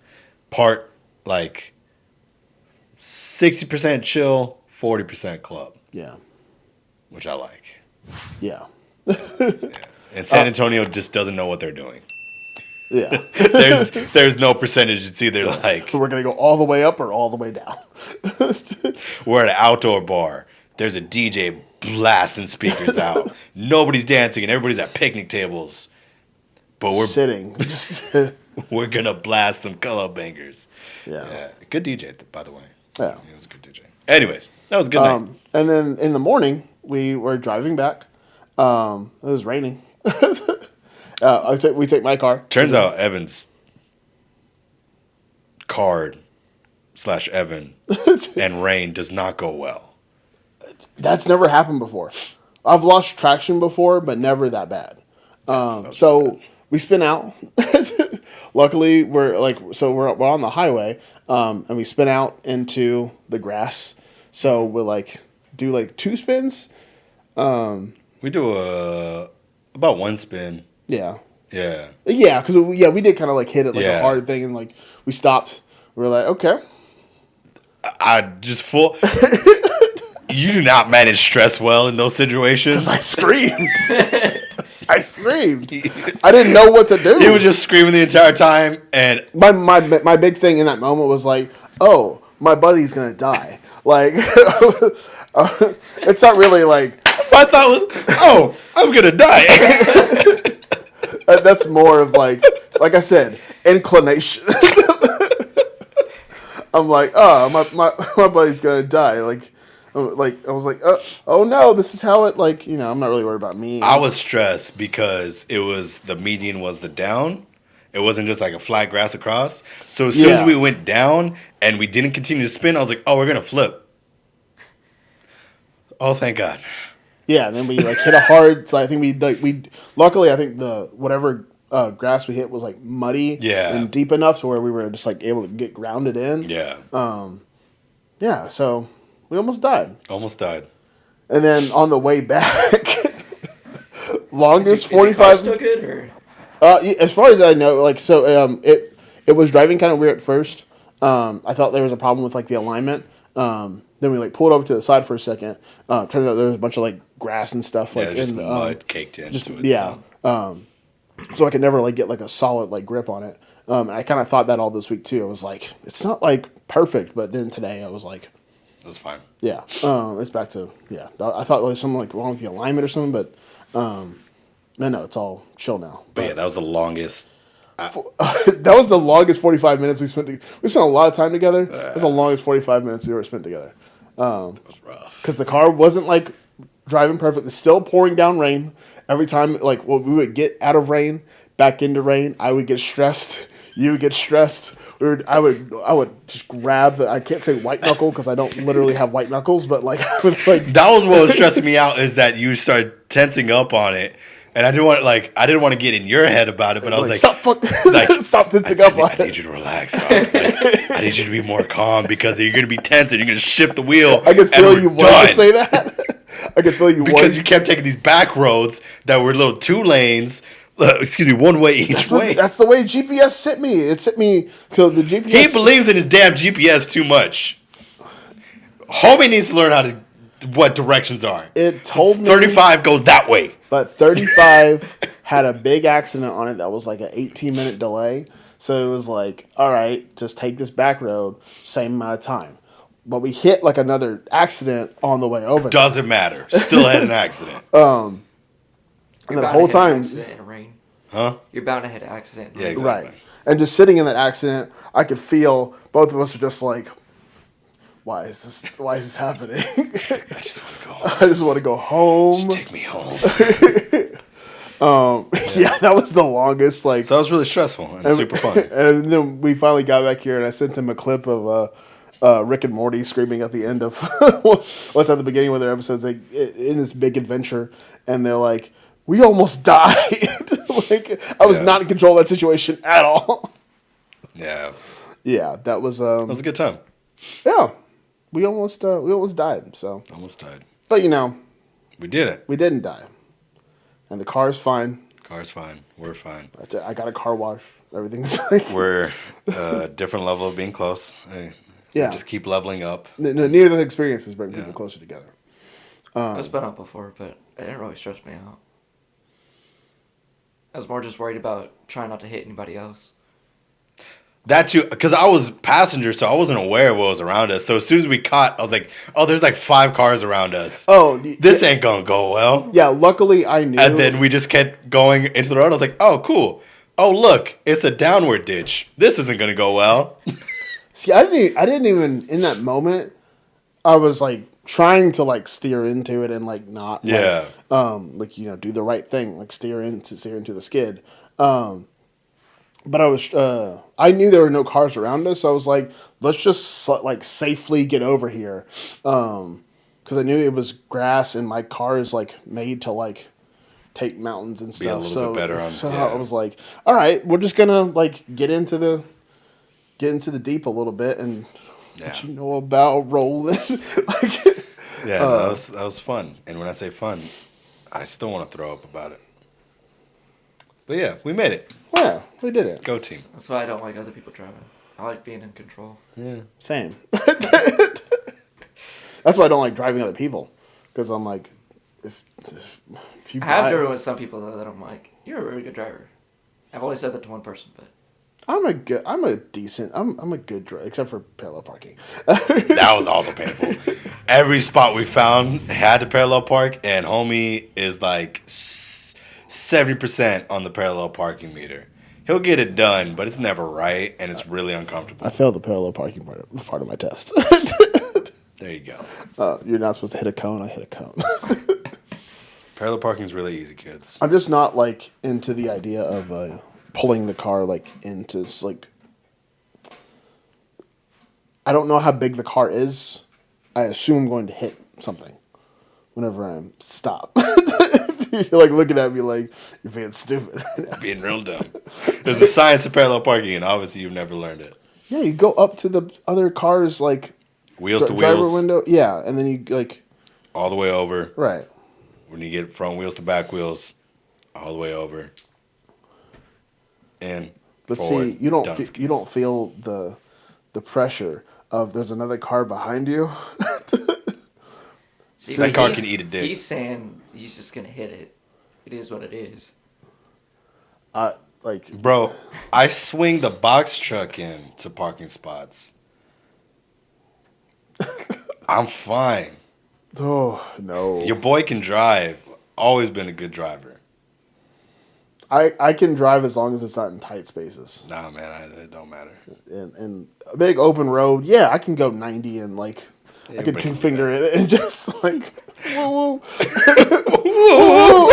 Part like 60% chill, 40% club, Yeah. which I like. Yeah. And San Antonio just doesn't know what they're doing. Yeah. There's no percentage. It's either like We're gonna go all the way up or all the way down. we're at an outdoor bar. There's a DJ blasting speakers out. Nobody's dancing and everybody's at picnic tables. But we're sitting. we're gonna blast some club bangers. Yeah. Good DJ, by the way. Yeah. He was a good DJ. Anyways, that was a good night. And then in the morning we were driving back. It was raining. We take my car. Turns out Evan's card / Evan and rain does not go well. That's never happened before. I've lost traction before, but never that bad. So we spin out. Luckily, we're on the highway, and we spin out into the grass. So we'll do 2 spins. We do about 1 spin. Yeah. Yeah. Yeah, because we did kind of hit it a hard thing, and we stopped. We were like, okay. I just full. You do not manage stress well in those situations. I screamed. I screamed. I didn't know what to do. He was just screaming the entire time, and my big thing in that moment was oh, my buddy's gonna die. It's not really my thought was, oh, I'm gonna die. That's more of like I said, inclination. I'm oh, my buddy's gonna die. I was oh no, this is how it I'm not really worried about me. I was stressed because the median was the down. It wasn't just a flat grass across. So as soon as we went down and we didn't continue to spin, I was like, oh, we're gonna flip. Oh, thank God. Yeah, and then we hit a hard. So I think we luckily I think the whatever grass we hit was muddy and deep enough to where we were just able to get grounded in. Yeah. Yeah. So we almost died. Almost died. And then on the way back, longest Is your 45. car still good or? As far as I know, it was driving kind of weird at first. I thought there was a problem with the alignment. Then we pulled over to the side for a second. Turns out there was a bunch of grass and stuff just mud caked into it. Yeah. So I could never get a solid grip on it. I kind of thought that all this week too. I was it's not perfect, but then today I was it was fine. yeah. It's back to I thought there was something wrong with the alignment or something, but no, it's all chill now. But yeah, that was the longest. That was the longest 45 minutes we spent. We spent a lot of time together. That was the longest 45 minutes we ever spent together. It was rough. Because the car wasn't driving perfect. It's still pouring down rain. Every time we would get out of rain, back into rain, I would get stressed. You would get stressed. I would just grab I can't say white knuckle because I don't literally have white knuckles, but I would That was what was stressing me out is that you started tensing up on it. And I didn't want to get in your head about it, but I was stop tensing up on it. I need you to relax, dog. I need you to be more calm because you're going to be tense and you're going to shift the wheel. I could feel you wanted to say that. I could feel you because you kept taking these back roads that were little 2 lanes. One way each way. That's the way GPS sent me. It sent me so the GPS. He believes in his damn GPS too much. Homie needs to learn what directions are. It told me 35 goes that way. But 35 had a big accident on it that was an 18-minute delay. So it was all right, just take this back road, same amount of time. But we hit another accident on the way over. Doesn't matter. Still had an accident. And then the whole time, Accident in the rain. Huh? You're bound to hit an accident. Yeah, exactly. right? And just sitting in that accident, I could feel both of us were just why is this happening? I just want to go home. I just want to go home. Just take me home. Yeah, that was the longest. So that was really stressful and super fun. And then we finally got back here, and I sent him a clip of Rick and Morty screaming at the end of what's at the beginning of their episodes, like in this big adventure, and they're like, "We almost died." Like I was not in control of that situation at all. Yeah. Yeah, that was It was a good time. yeah. We almost died. So Almost died. but you know, We did it. we didn't die, and the car's fine. Car's fine. We're fine. That's it. I got a car wash. Everything's like We're different level of being close. yeah. Just keep leveling up. Near the experiences bring people closer together. I've been up before, but it didn't really stress me out. I was more just worried about trying not to hit anybody else. That you, because I was passenger, so I wasn't aware of what was around us. So as soon as we caught, I was like, "Oh, there's like 5 cars around us. Oh, This ain't gonna go well." yeah. Luckily, I knew. And then we just kept going into the road. I was like, "Oh, cool. Oh, look, it's a downward ditch. This isn't gonna go well." See, I didn't even in that moment. I was like trying to like steer into it and like not like you know do the right thing, like steer into the skid. But I was I knew there were no cars around us, so I was like, let's just like safely get over here, because I knew it was grass and my car is like made to like take mountains and stuff. Be a little bit better on. So I was like, all right, we're just gonna like get into the deep a little bit and what you know about rolling. Like, that was fun. And when I say fun, I still want to throw up about it. But yeah, we made it. yeah, we did it. Go team. That's why I don't like other people driving. I like being in control. Yeah. Same. That's why I don't like driving other people, because I'm like, if you I have driven with some people though that I'm like, you're a really good driver. I've only said that to one person, but I'm a good driver, except for parallel parking. That was also painful. Every spot we found had to parallel park, and homie is like 70% on the parallel parking meter. He'll get it done, but it's never right, and it's really uncomfortable. I failed the parallel parking part of my test. There you go. You're not supposed to hit a cone. I hit a cone. Parallel parking is really easy, kids. I'm just not like into the idea of pulling the car like into like. I don't know how big the car is. I assume I'm going to hit something whenever I'm stopped. You're like looking at me like you're being stupid. Being real dumb. There's a science of parallel parking, and obviously you've never learned it. Yeah, you go up to the other car's like wheels to driver wheels, window. Yeah, and then you like all the way over. right. When you get front wheels to back wheels, all the way over. And But forward, see, you don't Dunskies. feel the pressure of there's another car behind you. see, That car he's- can eat a dick. He's saying he's just gonna hit it. It is what it is. Like Bro, I swing the box truck in to parking spots. I'm fine. oh no, Your boy can drive. Always been a good driver. I can drive as long as it's not in tight spaces. Nah, man, it don't matter. In a big open road, yeah, I can go 90 and like I can everybody two can do finger that. it and just like woo woo.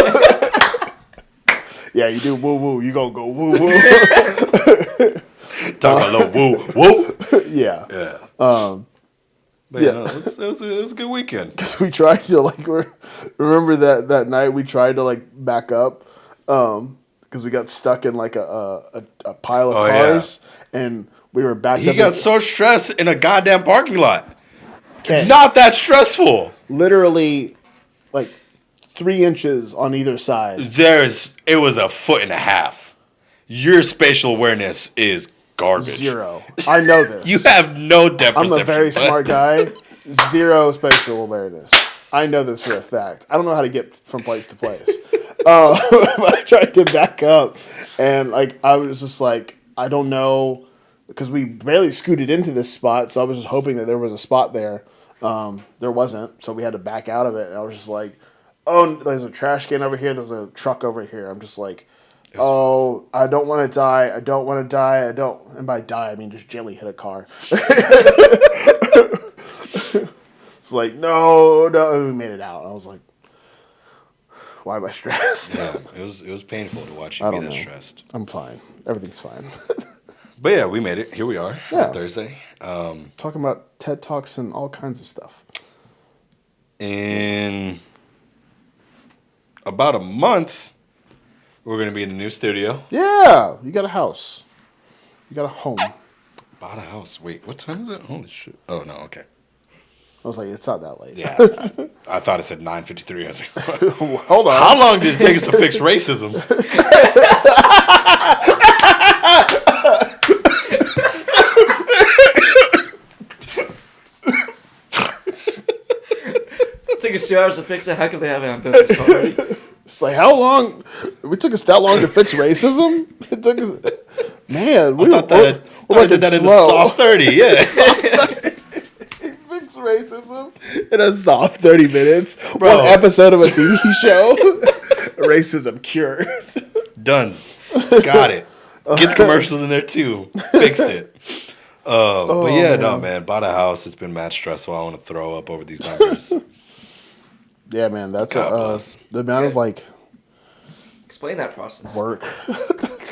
Yeah, you do woo woo, you gonna go woo woo. Talk about little woo woo. Yeah. Yeah. But yeah. no, it was a good weekend. Because we tried to like remember that night we tried to like back up because we got stuck in like a pile of cars and we were backed He up. got so stressed in a goddamn parking lot. 'Kay. Not that stressful. Literally like 3 inches on either side. It was a foot and a half. Your spatial awareness is garbage. 0. I know this. You have no depth I'm perception. a very smart guy. 0 spatial awareness. I know this for a fact. I don't know how to get from place to place. But I tried to back up, and like I was just like, I don't know, because we barely scooted into this spot, so I was just hoping that there was a spot there. There wasn't, so we had to back out of it. And I was just like, oh, there's a trash can over here. There's a truck over here. I'm just like, oh, I don't want to die. I don't want to die. I don't. And by die, I mean just gently hit a car. It's like, no. We made it out. I was like, why am I stressed? Yeah, it was painful to watch you be that stressed. I'm fine. Everything's fine. But yeah, we made it. Here we are Yeah. on Thursday. Talking about TED Talks and all kinds of stuff. In about a month, we're going to be in the new studio. Yeah, you got a house. You got a home. Bought a house. Wait, what time is it? Holy shit. Oh, no, okay. I was like, it's not that late. Yeah. I thought it said 9:53. I was like, Hold on. how long did it take us to fix racism? Take us 2 hours to fix it. How come they haven't done this already? It's like, how long? It took us that long to fix racism? It took us... Man, I thought that I did that in the soft 30, yeah. Fix racism in a soft 30 minutes. Bro. One episode of a TV show. Racism cured. Done. Got it. Get the commercials in there too. Fixed it. But yeah, man. no, man. Bought a house. It's been mad stressful. I want to throw up over these numbers. Yeah, man, that's God bless. the amount of like Explain that process. work.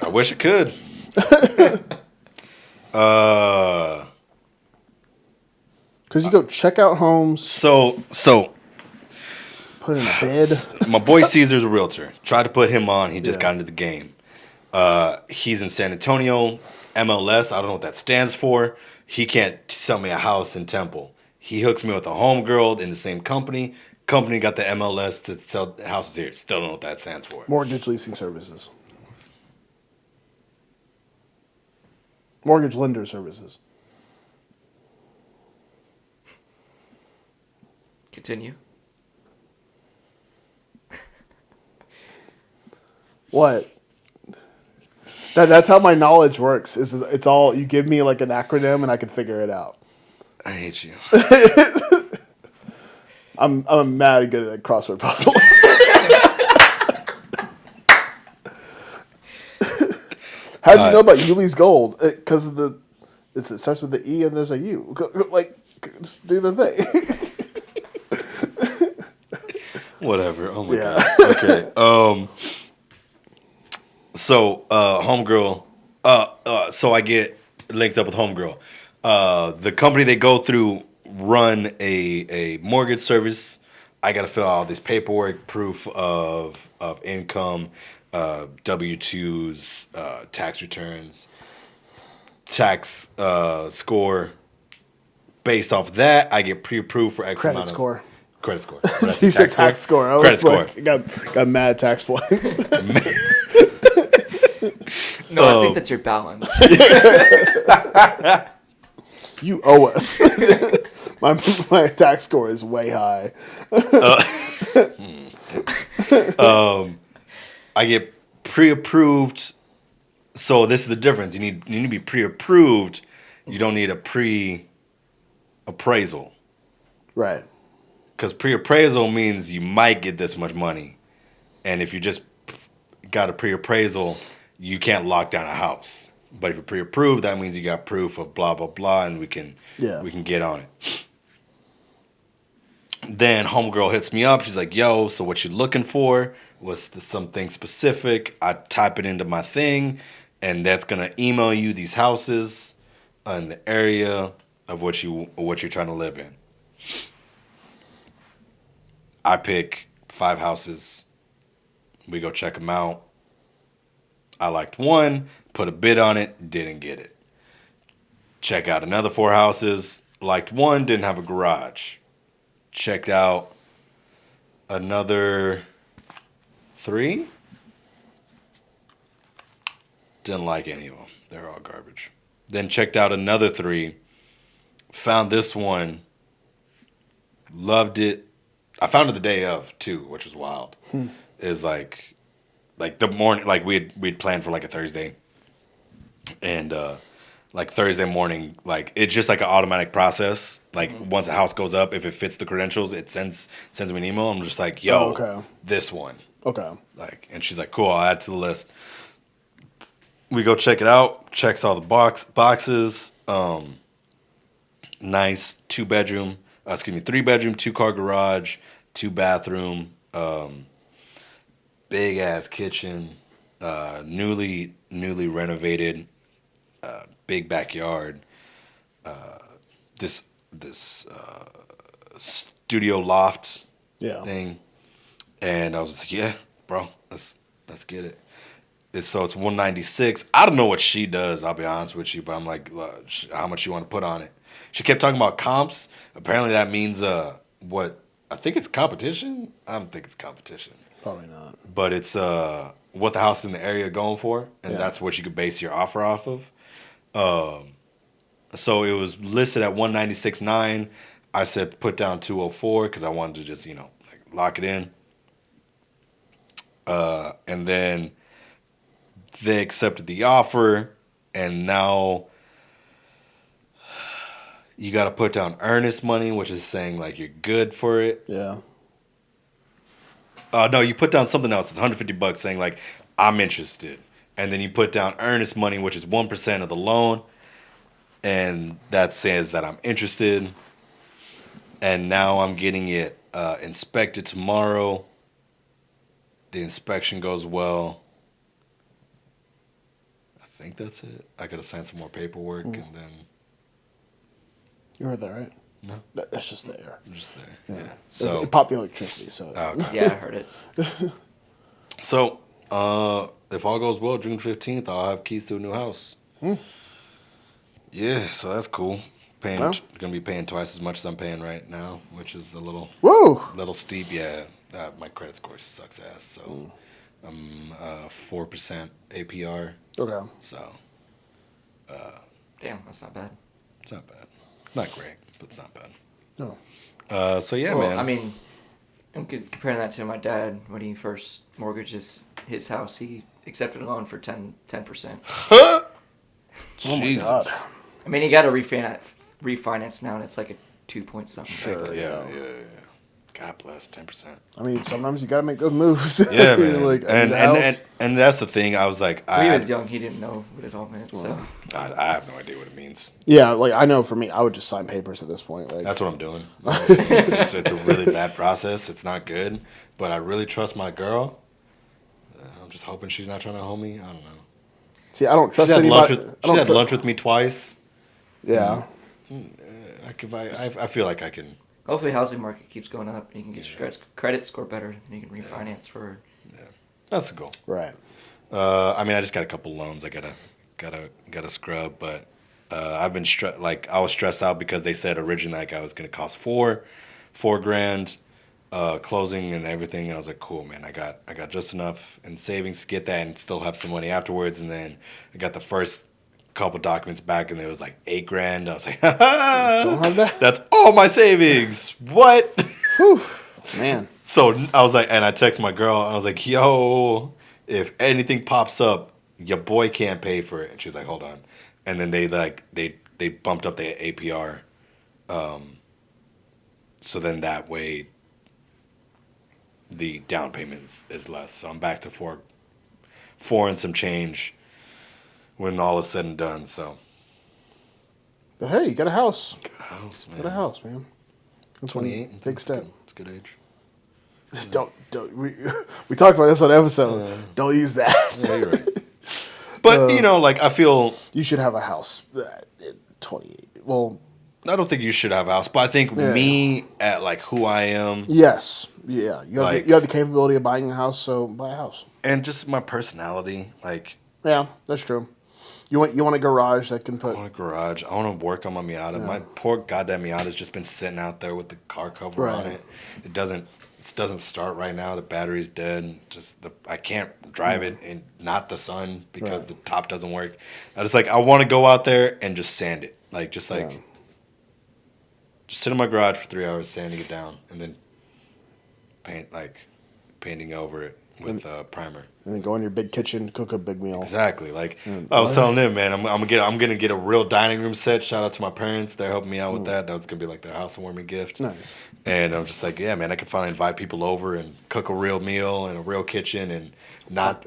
I wish it could. Because you go check out homes, So put in a bed. my boy Caesar's a realtor. Tried to put him on. He just Yeah. got into the game. He's in San Antonio, MLS. I don't know what that stands for. He can't sell me a house in Temple. He hooks me with a homegirl in the same company. Company got the MLS to sell houses here. Still don't know what that stands for. Mortgage leasing services. Mortgage lender services. Continue. What? That's how my knowledge works. Is it's all you give me like an acronym and I can figure it out. I hate you. I'm mad good at crossword puzzles. How'd you know about Yuli's Gold? Because of it starts with the E and there's a U. Like, just do the thing. Whatever. Oh my Yeah. god. Okay. So homegirl. So I get linked up with homegirl. The company they go through run a mortgage service. I got to fill out all this paperwork, proof of income, W-2s, tax returns, tax score. Based off that, I get pre-approved for X Credit amount score. of credit score. You said tax score. I was Credit like, score. got mad tax points. No, I think that's your balance. You owe us. my tax score is way high. I get pre-approved. So this is the difference. You need to be pre-approved. You don't need a pre-appraisal. Right. Because pre-appraisal means you might get this much money. And if you just got a pre-appraisal, you can't lock down a house. But if you're pre-approved, that means you got proof of blah, blah, blah, and we can get on it. Then homegirl hits me up. She's like, yo, so what you looking for? What's something specific? I type it into my thing, and that's going to email you these houses in the area of what you're trying to live in. I pick 5 houses. We go check them out. I liked one, put a bid on it, didn't get it. Check out another 4 houses. Liked one, didn't have a garage. Checked out another 3. Didn't like any of them. They're all garbage. Then checked out another 3. Found this one. Loved it. I found it the day of too, which was wild. Is like the morning, like we'd planned for like a Thursday, and like Thursday morning, like it's just like an automatic process. Like once a house goes up, if it fits the credentials, it sends me an email. I'm just like, yo, okay. This one. Okay. Like, and she's like, cool, I'll add to the list. We go check it out. Checks all the boxes. Nice 3-bedroom, 2-car garage, 2-bathroom, big ass kitchen, newly renovated, big backyard. This studio loft Yeah. thing, and I was just like, yeah, bro, let's get it. It's 196. I don't know what she does. I'll be honest with you, but I'm like, how much you want to put on it? She kept talking about comps. Apparently, that means what? I think it's competition. I don't think it's competition, Probably not. but it's what the house in the area going for, and Yeah. that's what you could base your offer off of. So it was listed at 196.9. I said put down 204 because I wanted to just like lock it in. And then they accepted the offer, and now you got to put down earnest money, which is saying like you're good for it. Yeah. No, you put down something else. It's $150 saying like I'm interested, and then you put down earnest money, which is 1% of the loan, and that says that I'm interested. And now I'm getting it inspected tomorrow. The inspection goes well. I think that's it. I gotta sign some more paperwork and then. You heard that, right? No, That's just the air. I'm just there. Yeah. Yeah. So. It popped the electricity, so. Oh, okay. Yeah, I heard it. So, if all goes well, June 15th, I'll have keys to a new house. Yeah, so that's cool. Well. Gonna be paying twice as much as I'm paying right now, which is a Whoa! steep. Yeah, my credit score sucks ass. So, I'm 4% APR. Okay. So, Damn, that's not bad. it's not bad. Not great, but it's not bad. No. So yeah, Well, man. I mean, I'm comparing that to my dad when he first mortgaged his house. He accepted a loan for 10%. Oh my Jesus. God. I mean, he got a refinance now, and it's like a 2 point something. Sure. Yeah. God bless, 10%. I mean, sometimes you gotta make those moves. Yeah, man. Like, I need a house. and that's the thing. I was like, When he was young, he didn't know what it all meant. So I have no idea what it means. Yeah, like I know for me, I would just sign papers at this point. Like That's what I'm doing. It's a really bad process. It's not good, but I really trust my girl. I'm just hoping she's not trying to hold me. I don't know. see, I don't trust She's had anybody. She's had lunch with me twice. Yeah. I feel like I can. hopefully, housing market keeps going up, and you can get your credit score better, and you can refinance for. That's the goal. Right. I mean, I just got a couple loans I gotta scrub, but I've been I was stressed out because they said originally like I was gonna cost $4,000, closing and everything, and I was like, cool, man, I got just enough in savings to get that and still have some money afterwards, and then I got the first couple documents back and it was like $8,000. I was like, Don't have that. that's all my savings. What? Whew. Man. So I was like, and I text my girl, and I was like, yo, if anything pops up, your boy can't pay for it. And she's like, hold on. And then they bumped up the APR. So then that way the down payment is less. So I'm back to four and some change when all is said and done. So But hey, you got a house. house, man. Got a house, man. That's 28. Big step. It's a good age. Don't we talked about this on the episode. Don't use that. Yeah, you're right. But like I feel You should have a house at 28. Well, I don't think you should have a house, but I think me at like who I am yes. Yeah. You have, Like- you have the capability of buying a house, so buy a house. and just my personality, like Yeah, that's true. You want a garage that can I put want a garage. I want to work on my Miata. My poor goddamn Miata's just been sitting out there with the car cover on Right. it. It doesn't start right now. The battery's dead. And I can't drive it in not the sun because Right. the top doesn't work. I want to go out there and just sand it. Just sit in my garage for 3 hours sanding it down and then painting over it with primer. and then go in your big kitchen, cook a big meal. Exactly. I was telling them, man, I'm gonna get a real dining room set. Shout out to my parents; they're helping me out with that. That was gonna be like their housewarming gift. Nice. And I'm just like, yeah, man, I can finally invite people over and cook a real meal in a real kitchen and not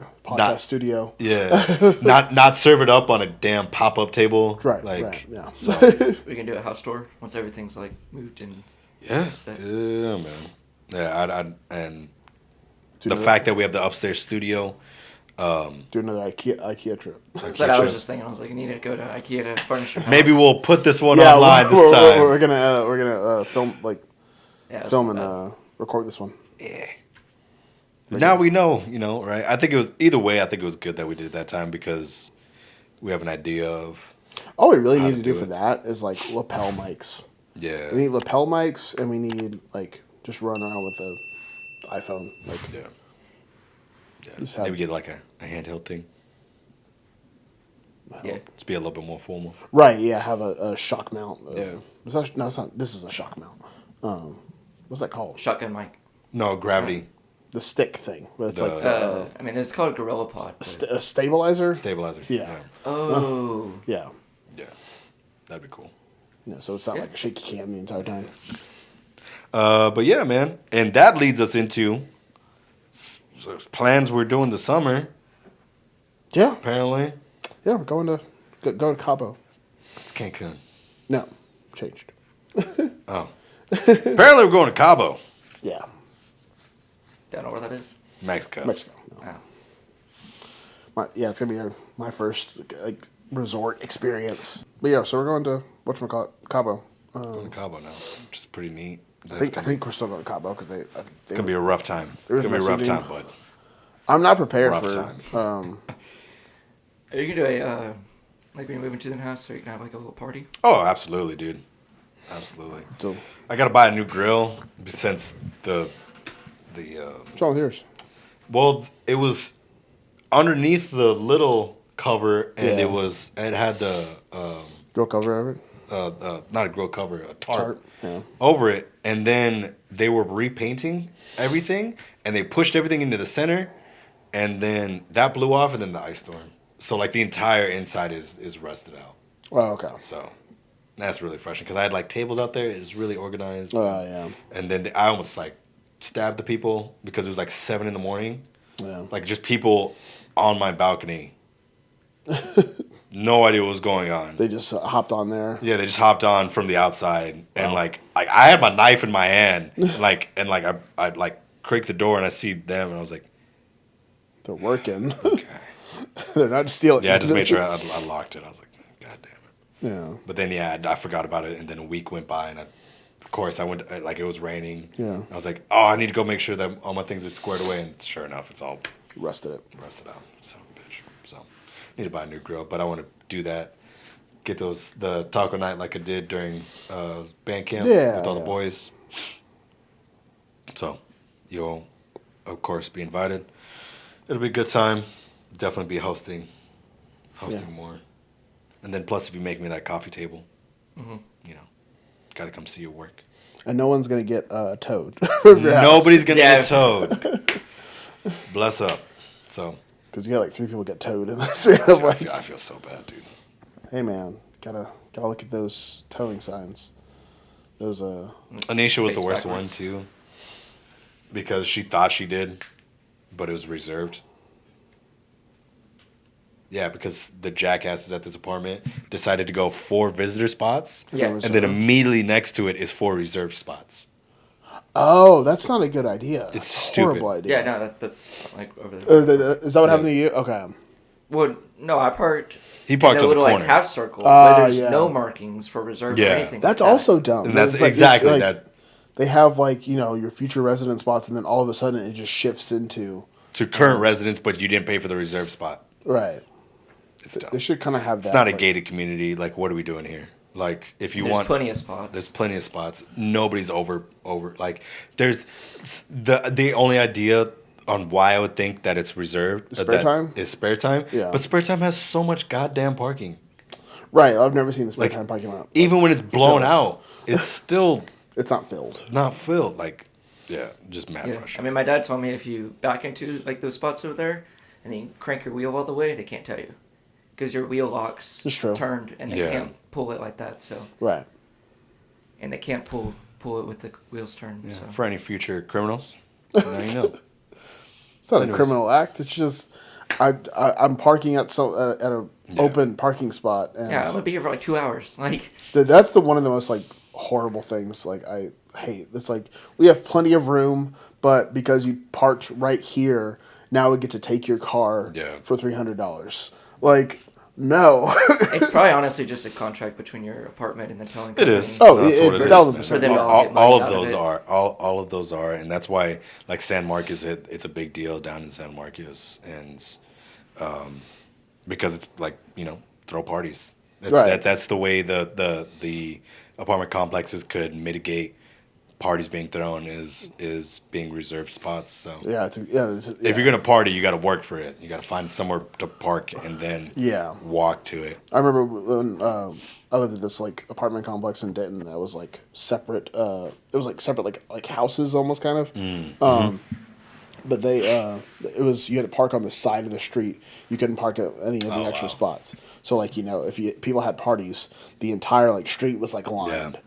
Studio. yeah, not serve it up on a damn pop up table. Right. Like, right. Yeah. so We can do a house tour once everything's like moved and. yeah, set. yeah, man. Yeah, and Do the that. fact that we have the upstairs studio, Do another IKEA trip. That's what I was just thinking. I was like, I need to go to IKEA to furnish your house. Maybe we'll put this one online this time. We're gonna film Yeah, and record this one. Yeah. Now we know, right? I think it was either way. I think it was good that we did it that time because we have an idea of. All we really how need to to do do for it. that is like lapel mics. Yeah. We need lapel mics, and we need like just run around with the iPhone. Like, Yeah. just Maybe have, get like a handheld thing. Yeah. Just be a little bit more formal. right? Yeah, have a shock mount. Yeah. It's not. This is a shock mount. What's that called? Shotgun mic. No, gravity The stick thing. But it's The- like the, I mean, it's called Gorilla Pod. but- a stabilizer. stabilizer. Yeah. Oh. Yeah. Yeah. That'd be cool. Yeah. So it's not Yeah. like a shaky cam the entire time. But yeah, man. And that leads us into plans we're doing this summer, Yeah. apparently. Yeah. We're going to Cabo. It's Cancun. No, changed. Oh. Apparently we're going to Cabo, Yeah. Don't know where that is. Mexico. Mexico. No. Oh. Yeah, it's gonna be my first like resort experience. But yeah, so we're going to whatchamacallit, Cabo. Going to Cabo now, which is pretty neat. I think we're still going to Cabo because It's going to be a rough time. It's There was going to be a rough messaging. time, bud. I'm not prepared Rough for. time. Are you gonna do a like when you move into the house, so you can have like a little party? Oh, absolutely, dude. Absolutely. So I got to buy a new grill since what's wrong with yours? well, it was underneath the little cover, and Yeah. it had the Grill cover over it. not a grill cover, a tarp, Tarp. Yeah. over it, and then they were repainting everything, and they pushed everything into the center, and then that blew off, and then the ice storm. So like the entire inside is rusted out. Oh, okay. So that's really frustrating because I had like tables out there. It was really organized. Oh, yeah. And then I almost like stabbed the people because it was like 7 a.m. Yeah. Like just people on my balcony. No idea what was going on. They just hopped on there. Yeah, they just hopped on from the outside, and like I had my knife in my hand, I like creaked the door and I see them, and I was like, They're working. okay. They're not stealing. Yeah, I just made sure I locked it. I was like, God damn it. Yeah. But then I forgot about it, and then a week went by, and of course I went like it was raining. Yeah. I was like, oh, I need to go make sure that all my things are squared away, and sure enough, it's all Rusted it. rusted out. Son of a bitch. So need to buy a new grill, but I want to do that. Get the taco night like I did during band camp with all the boys. So you'll of course be invited. It'll be a good time. Definitely be hosting more. And then plus if you make me that coffee table, gotta come see your work. And no one's gonna get towed. from your house. Nobody's gonna Yeah. get towed. Bless up. So Because you got like 3 people get towed in this span of like, I feel so bad, dude. hey man, gotta look at those towing signs. Those Anisha was the Face worst backwards. one too, because she thought she did, but it was reserved. Yeah, because the jackasses at this apartment decided to go 4 visitor spots, Yeah. and then immediately next to it is 4 reserved spots. Oh, that's not a good idea. It's That's a stupid. horrible idea. Yeah, no, that's like over there. Is that what happened to you? Okay. Well, no, I parked. He parked in on a the little corner. like half circle where there's yeah. no markings for reserved Yeah. or anything. That's like that. also dumb. And that's It's like- exactly it's like that. They have like your future resident spots, and then all of a sudden it just shifts into To current residents, but you didn't pay for the reserved spot. right. It's dumb. They should kind of have that. It's not a like- gated community. Like, what are we doing here? Like, if you There's want, plenty of spots. there's plenty of spots. Nobody's over. Like, there's the only idea on why I would think that it's reserved. Spare that time? is spare time. Yeah. But spare time has so much goddamn parking. Right. I've never seen the spare Like, time parking lot. Even when it's blown filled. out, it's still It's not filled. not filled. Like, yeah, just mad Yeah. frustrating. I mean, my dad told me if you back into like those spots over there, and then you crank your wheel all the way, they can't tell you, because your wheel locks That's true. turned, and they Yeah. can't pull it like that. So, Right. and they can't pull it with the wheels turned. Yeah, So. for any future criminals, now you know. It's not Anyways. a criminal act. It's just I'm parking at a open parking spot, and Yeah, I'm gonna be here for like 2 hours. Like, that's one of the most like horrible things. Like I hate. It's like we have plenty of room, but because you parked right here, now we get to take your car Yeah. for $300. Like, no. It's probably honestly just a contract between your apartment and the towing It company. is. Oh, That's what it is, 1,000%. man. For them to all, get money all out of of those it. are all of those are, and that's why like San Marcos, it's a big deal down in San Marcos, and because it's like throw parties. Right. That's the way the apartment complexes could mitigate parties being thrown is being reserved spots. So Yeah, if you're gonna party, you got to work for it. You got to find somewhere to park and then walk to it. I remember when I lived at this like apartment complex in Denton that was like separate. It was like separate like houses almost kind of. But it was you had to park on the side of the street. You couldn't park at any of the extra spots. So like if people had parties, the entire like street was like lined.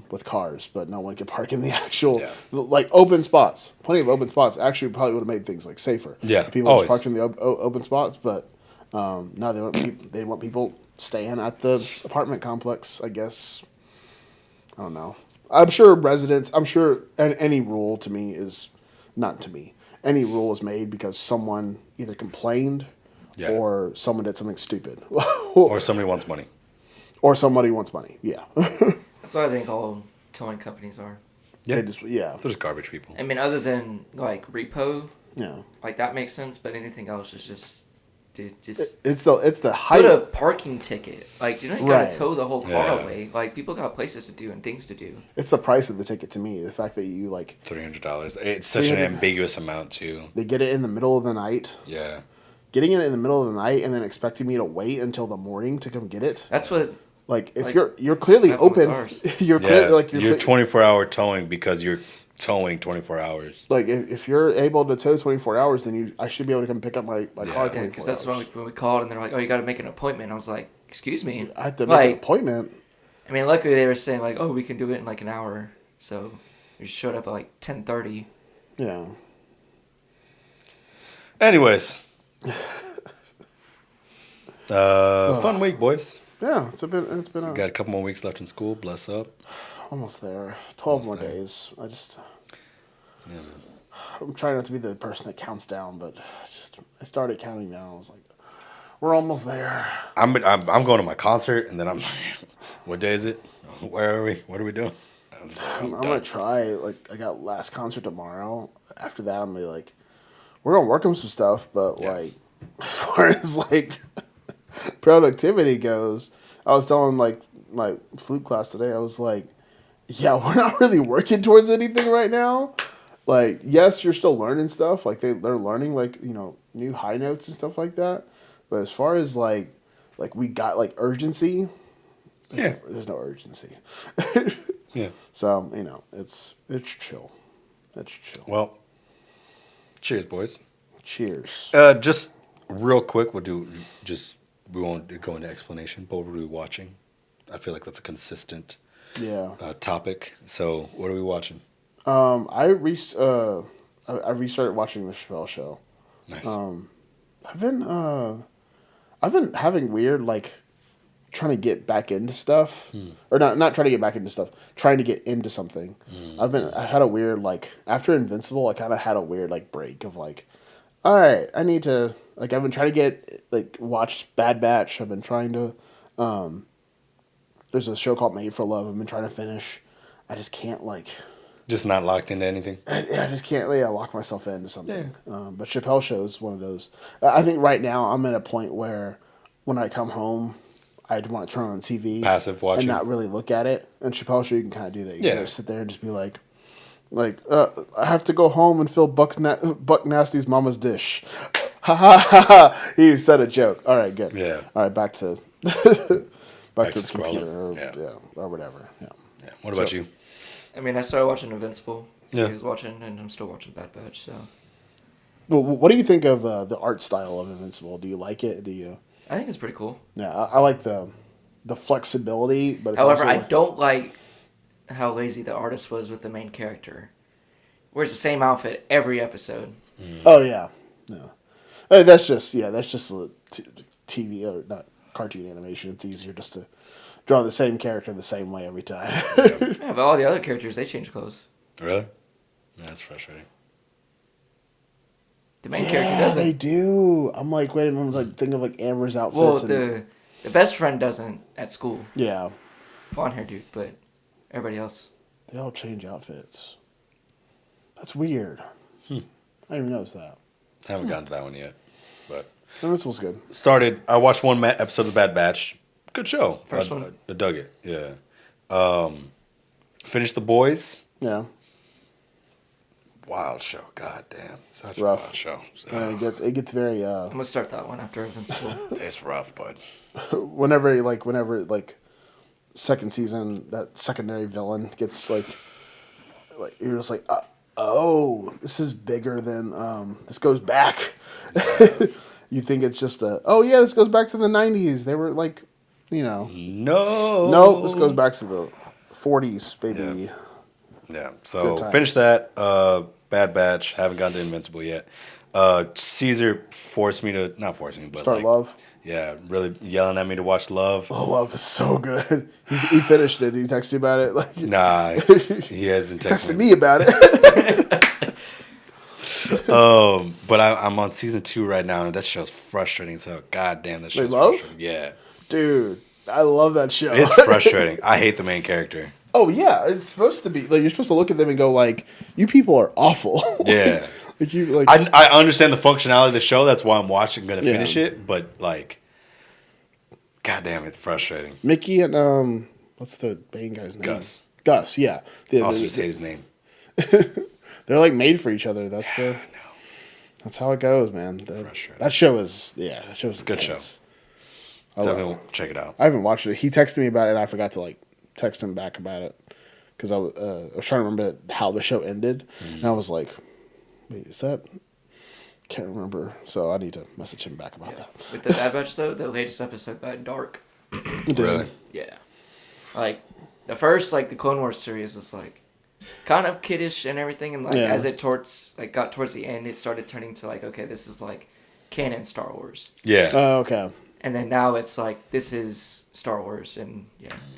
With cars, but no one could park in the actual like open spots. Plenty of open spots. Actually, probably would have made things like safer. Yeah, if people always. just parked in the open spots. But no, they want people staying at the apartment complex. I guess I don't know. I'm sure residents. I'm sure any rule to me is not to me. Any rule is made because someone either complained or someone did something stupid Or somebody wants money. or somebody wants money. Yeah. That's what I think all towing companies are. Yeah, They're just garbage people. I mean, other than like repo, yeah. like that makes sense. But anything else is just, dude, just It's the height. put a parking ticket. Like you gotta Right. tow the whole car Yeah. away. Like people got places to do and things to do. It's the price of the ticket to me. The fact that you like $300. It's such an $300. ambiguous amount too. they get it in the middle of the night. Yeah. Getting it in the middle of the night and then expecting me to wait until the morning to come get it. That's what. Like if Like, you're clearly that's what open, ours. you're Yeah. clearly like you're 24-hour towing because you're towing 24 hours. like if you're able to tow 24 hours, then I should be able to come pick up my car 24 Yeah, because that's hours. when we called and they're like, "Oh, you got to make an appointment." I was like, "Excuse me." I have to make an Like, appointment. I mean, luckily they were saying like, "Oh, we can do it in like an hour." So we just showed up at like 10:30. Yeah. Anyways. Fun week, boys. Yeah, it's been Got a couple more weeks left in school. Bless up. almost there. 12 Almost more there. days. Yeah, man. I'm trying not to be the person that counts down, but I started counting down. I was like, we're almost there. I'm going to my concert, and then I'm like, what day is it? Where are we? What are we doing? I'm gonna try. Like, I got last concert tomorrow. After that, I'm gonna be like, we're gonna work on some stuff, but like, as far as like productivity goes, I was telling like my flute class today. I was like, yeah, we're not really working towards anything right now. Like, yes, you're still learning stuff. Like they're learning like new high notes and stuff like that. But as far as like we got like urgency. Yeah. There's no urgency. Yeah. So, it's chill. It's chill. Well, cheers, boys. Cheers. Just real quick, we won't go into explanation, but what are we watching? I feel like that's a consistent topic. So, what are we watching? I restarted watching the Chappelle Show. Nice. I've been having weird like trying to get back into stuff, or not trying to get back into stuff, trying to get into something. I had a weird like after Invincible, I kind of had a weird like break of like, all right, I need to like I've been trying to get like watch Bad Batch. I've been trying to. There's a show called Made for Love. I've been trying to finish. I just can't like. Just not locked into anything? I just can't lock myself into something. Yeah. But Chappelle Show is one of those. I think right now I'm at a point where when I come home, I want to turn on the TV. Passive watching. And not really look at it. And Chappelle Show, you can kind of do that. You can just sit there and just be like, I have to go home and fill Buck Nasty's mama's dish. Ha ha ha ha. He said a joke. All right, good. Yeah. All right, back to back to the scrolling. computer or whatever. Yeah. What about you? I mean, I started watching Invincible. Yeah. He was watching, and I'm still watching Bad Batch. So. Well, what do you think of the art style of Invincible? Do you like it? Do you? I think it's pretty cool. Yeah, I like the flexibility, but it's However, also, I don't like how lazy the artist was with the main character. Wears the same outfit every episode. Oh yeah, no, that's just TV or not cartoon animation. It's easier just to draw the same character the same way every time. Yeah, but all the other characters, they change clothes. Really? That's frustrating. The main character They doesn't. do. I'm like, wait a minute. I'm like, think of like Amber's outfits. Well, and, the best friend doesn't at school. yeah, Blonde hair dude, but everybody else. they all change outfits. That's weird. I didn't even notice that. I haven't gotten to that one yet, but Invincible's good. I watched one episode of The Bad Batch. Good show. First one? I dug it. Yeah. Finished The Boys. Yeah, Wild show. God damn. Such Rough. a wild show. it gets very I'm gonna start that one after Invincible. It's rough, bud. whenever second season that secondary villain gets like you're just like oh, this is bigger than this goes back. You think it's just this goes back to the 90s. They were like, No. nope, this goes back to the 40s, baby. Yeah. So Good times. finished that. Bad Batch. Haven't gotten to Invincible yet. Caesar not forced me, but Start like, Love. Yeah, really yelling at me to watch Love. Oh, Love is so good. He finished it. Did he text you about it? Like, Nah, he hasn't texted me about it. But I'm on season 2 right now, and that show's frustrating. So, god damn, that show's Love? frustrating. Yeah, Dude, I love that show. it's frustrating. I hate the main character. Oh yeah, it's supposed to be like you're supposed to look at them and go like, "You people are awful." Yeah, like you like. I understand the functionality of the show. That's why I'm watching. Gonna finish it, but like, god damn, it's frustrating. Mickey and what's the main guy's name? Gus. Gus, yeah. Also, just hate his name. They're like made for each other. That's how it goes, man. That show is that show is Good intense. show. Definitely check it out. I haven't watched it. He texted me about it, and I forgot to like text him back about it because I was trying to remember how the show ended, and I was like, "Wait, is that?" Can't remember, so I need to message him back about that. With the Bad Batch though, the latest episode got dark. Really? Yeah, like the first the Clone Wars series was like kind of kiddish and everything, and like as it got towards the end, it started turning to like, okay, this is like canon Star Wars. Yeah. Oh, okay. And then now it's like this is Star Wars, and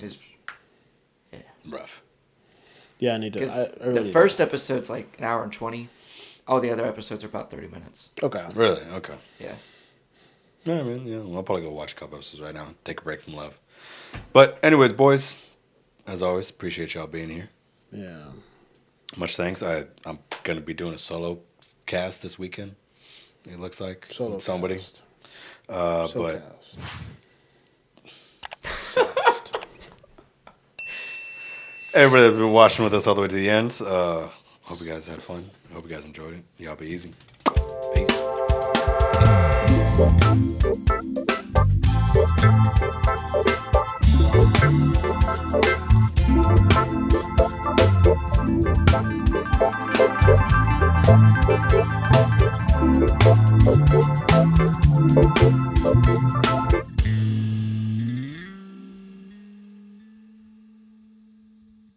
it's Rough. Yeah, I need to. because I really the first episode's like an hour and 20. All the other episodes are about 30 minutes. Okay. Really? Okay. Yeah. Yeah, I mean, I'll probably go watch a couple episodes right now. Take a break from Love. But anyways, boys, as always, appreciate y'all being here. Yeah. Much thanks. I'm gonna be doing a solo cast this weekend. It looks like Solo with somebody. cast. But everybody that's been watching with us all the way to the end. Hope you guys had fun. Hope you guys enjoyed it. Y'all be easy. Peace.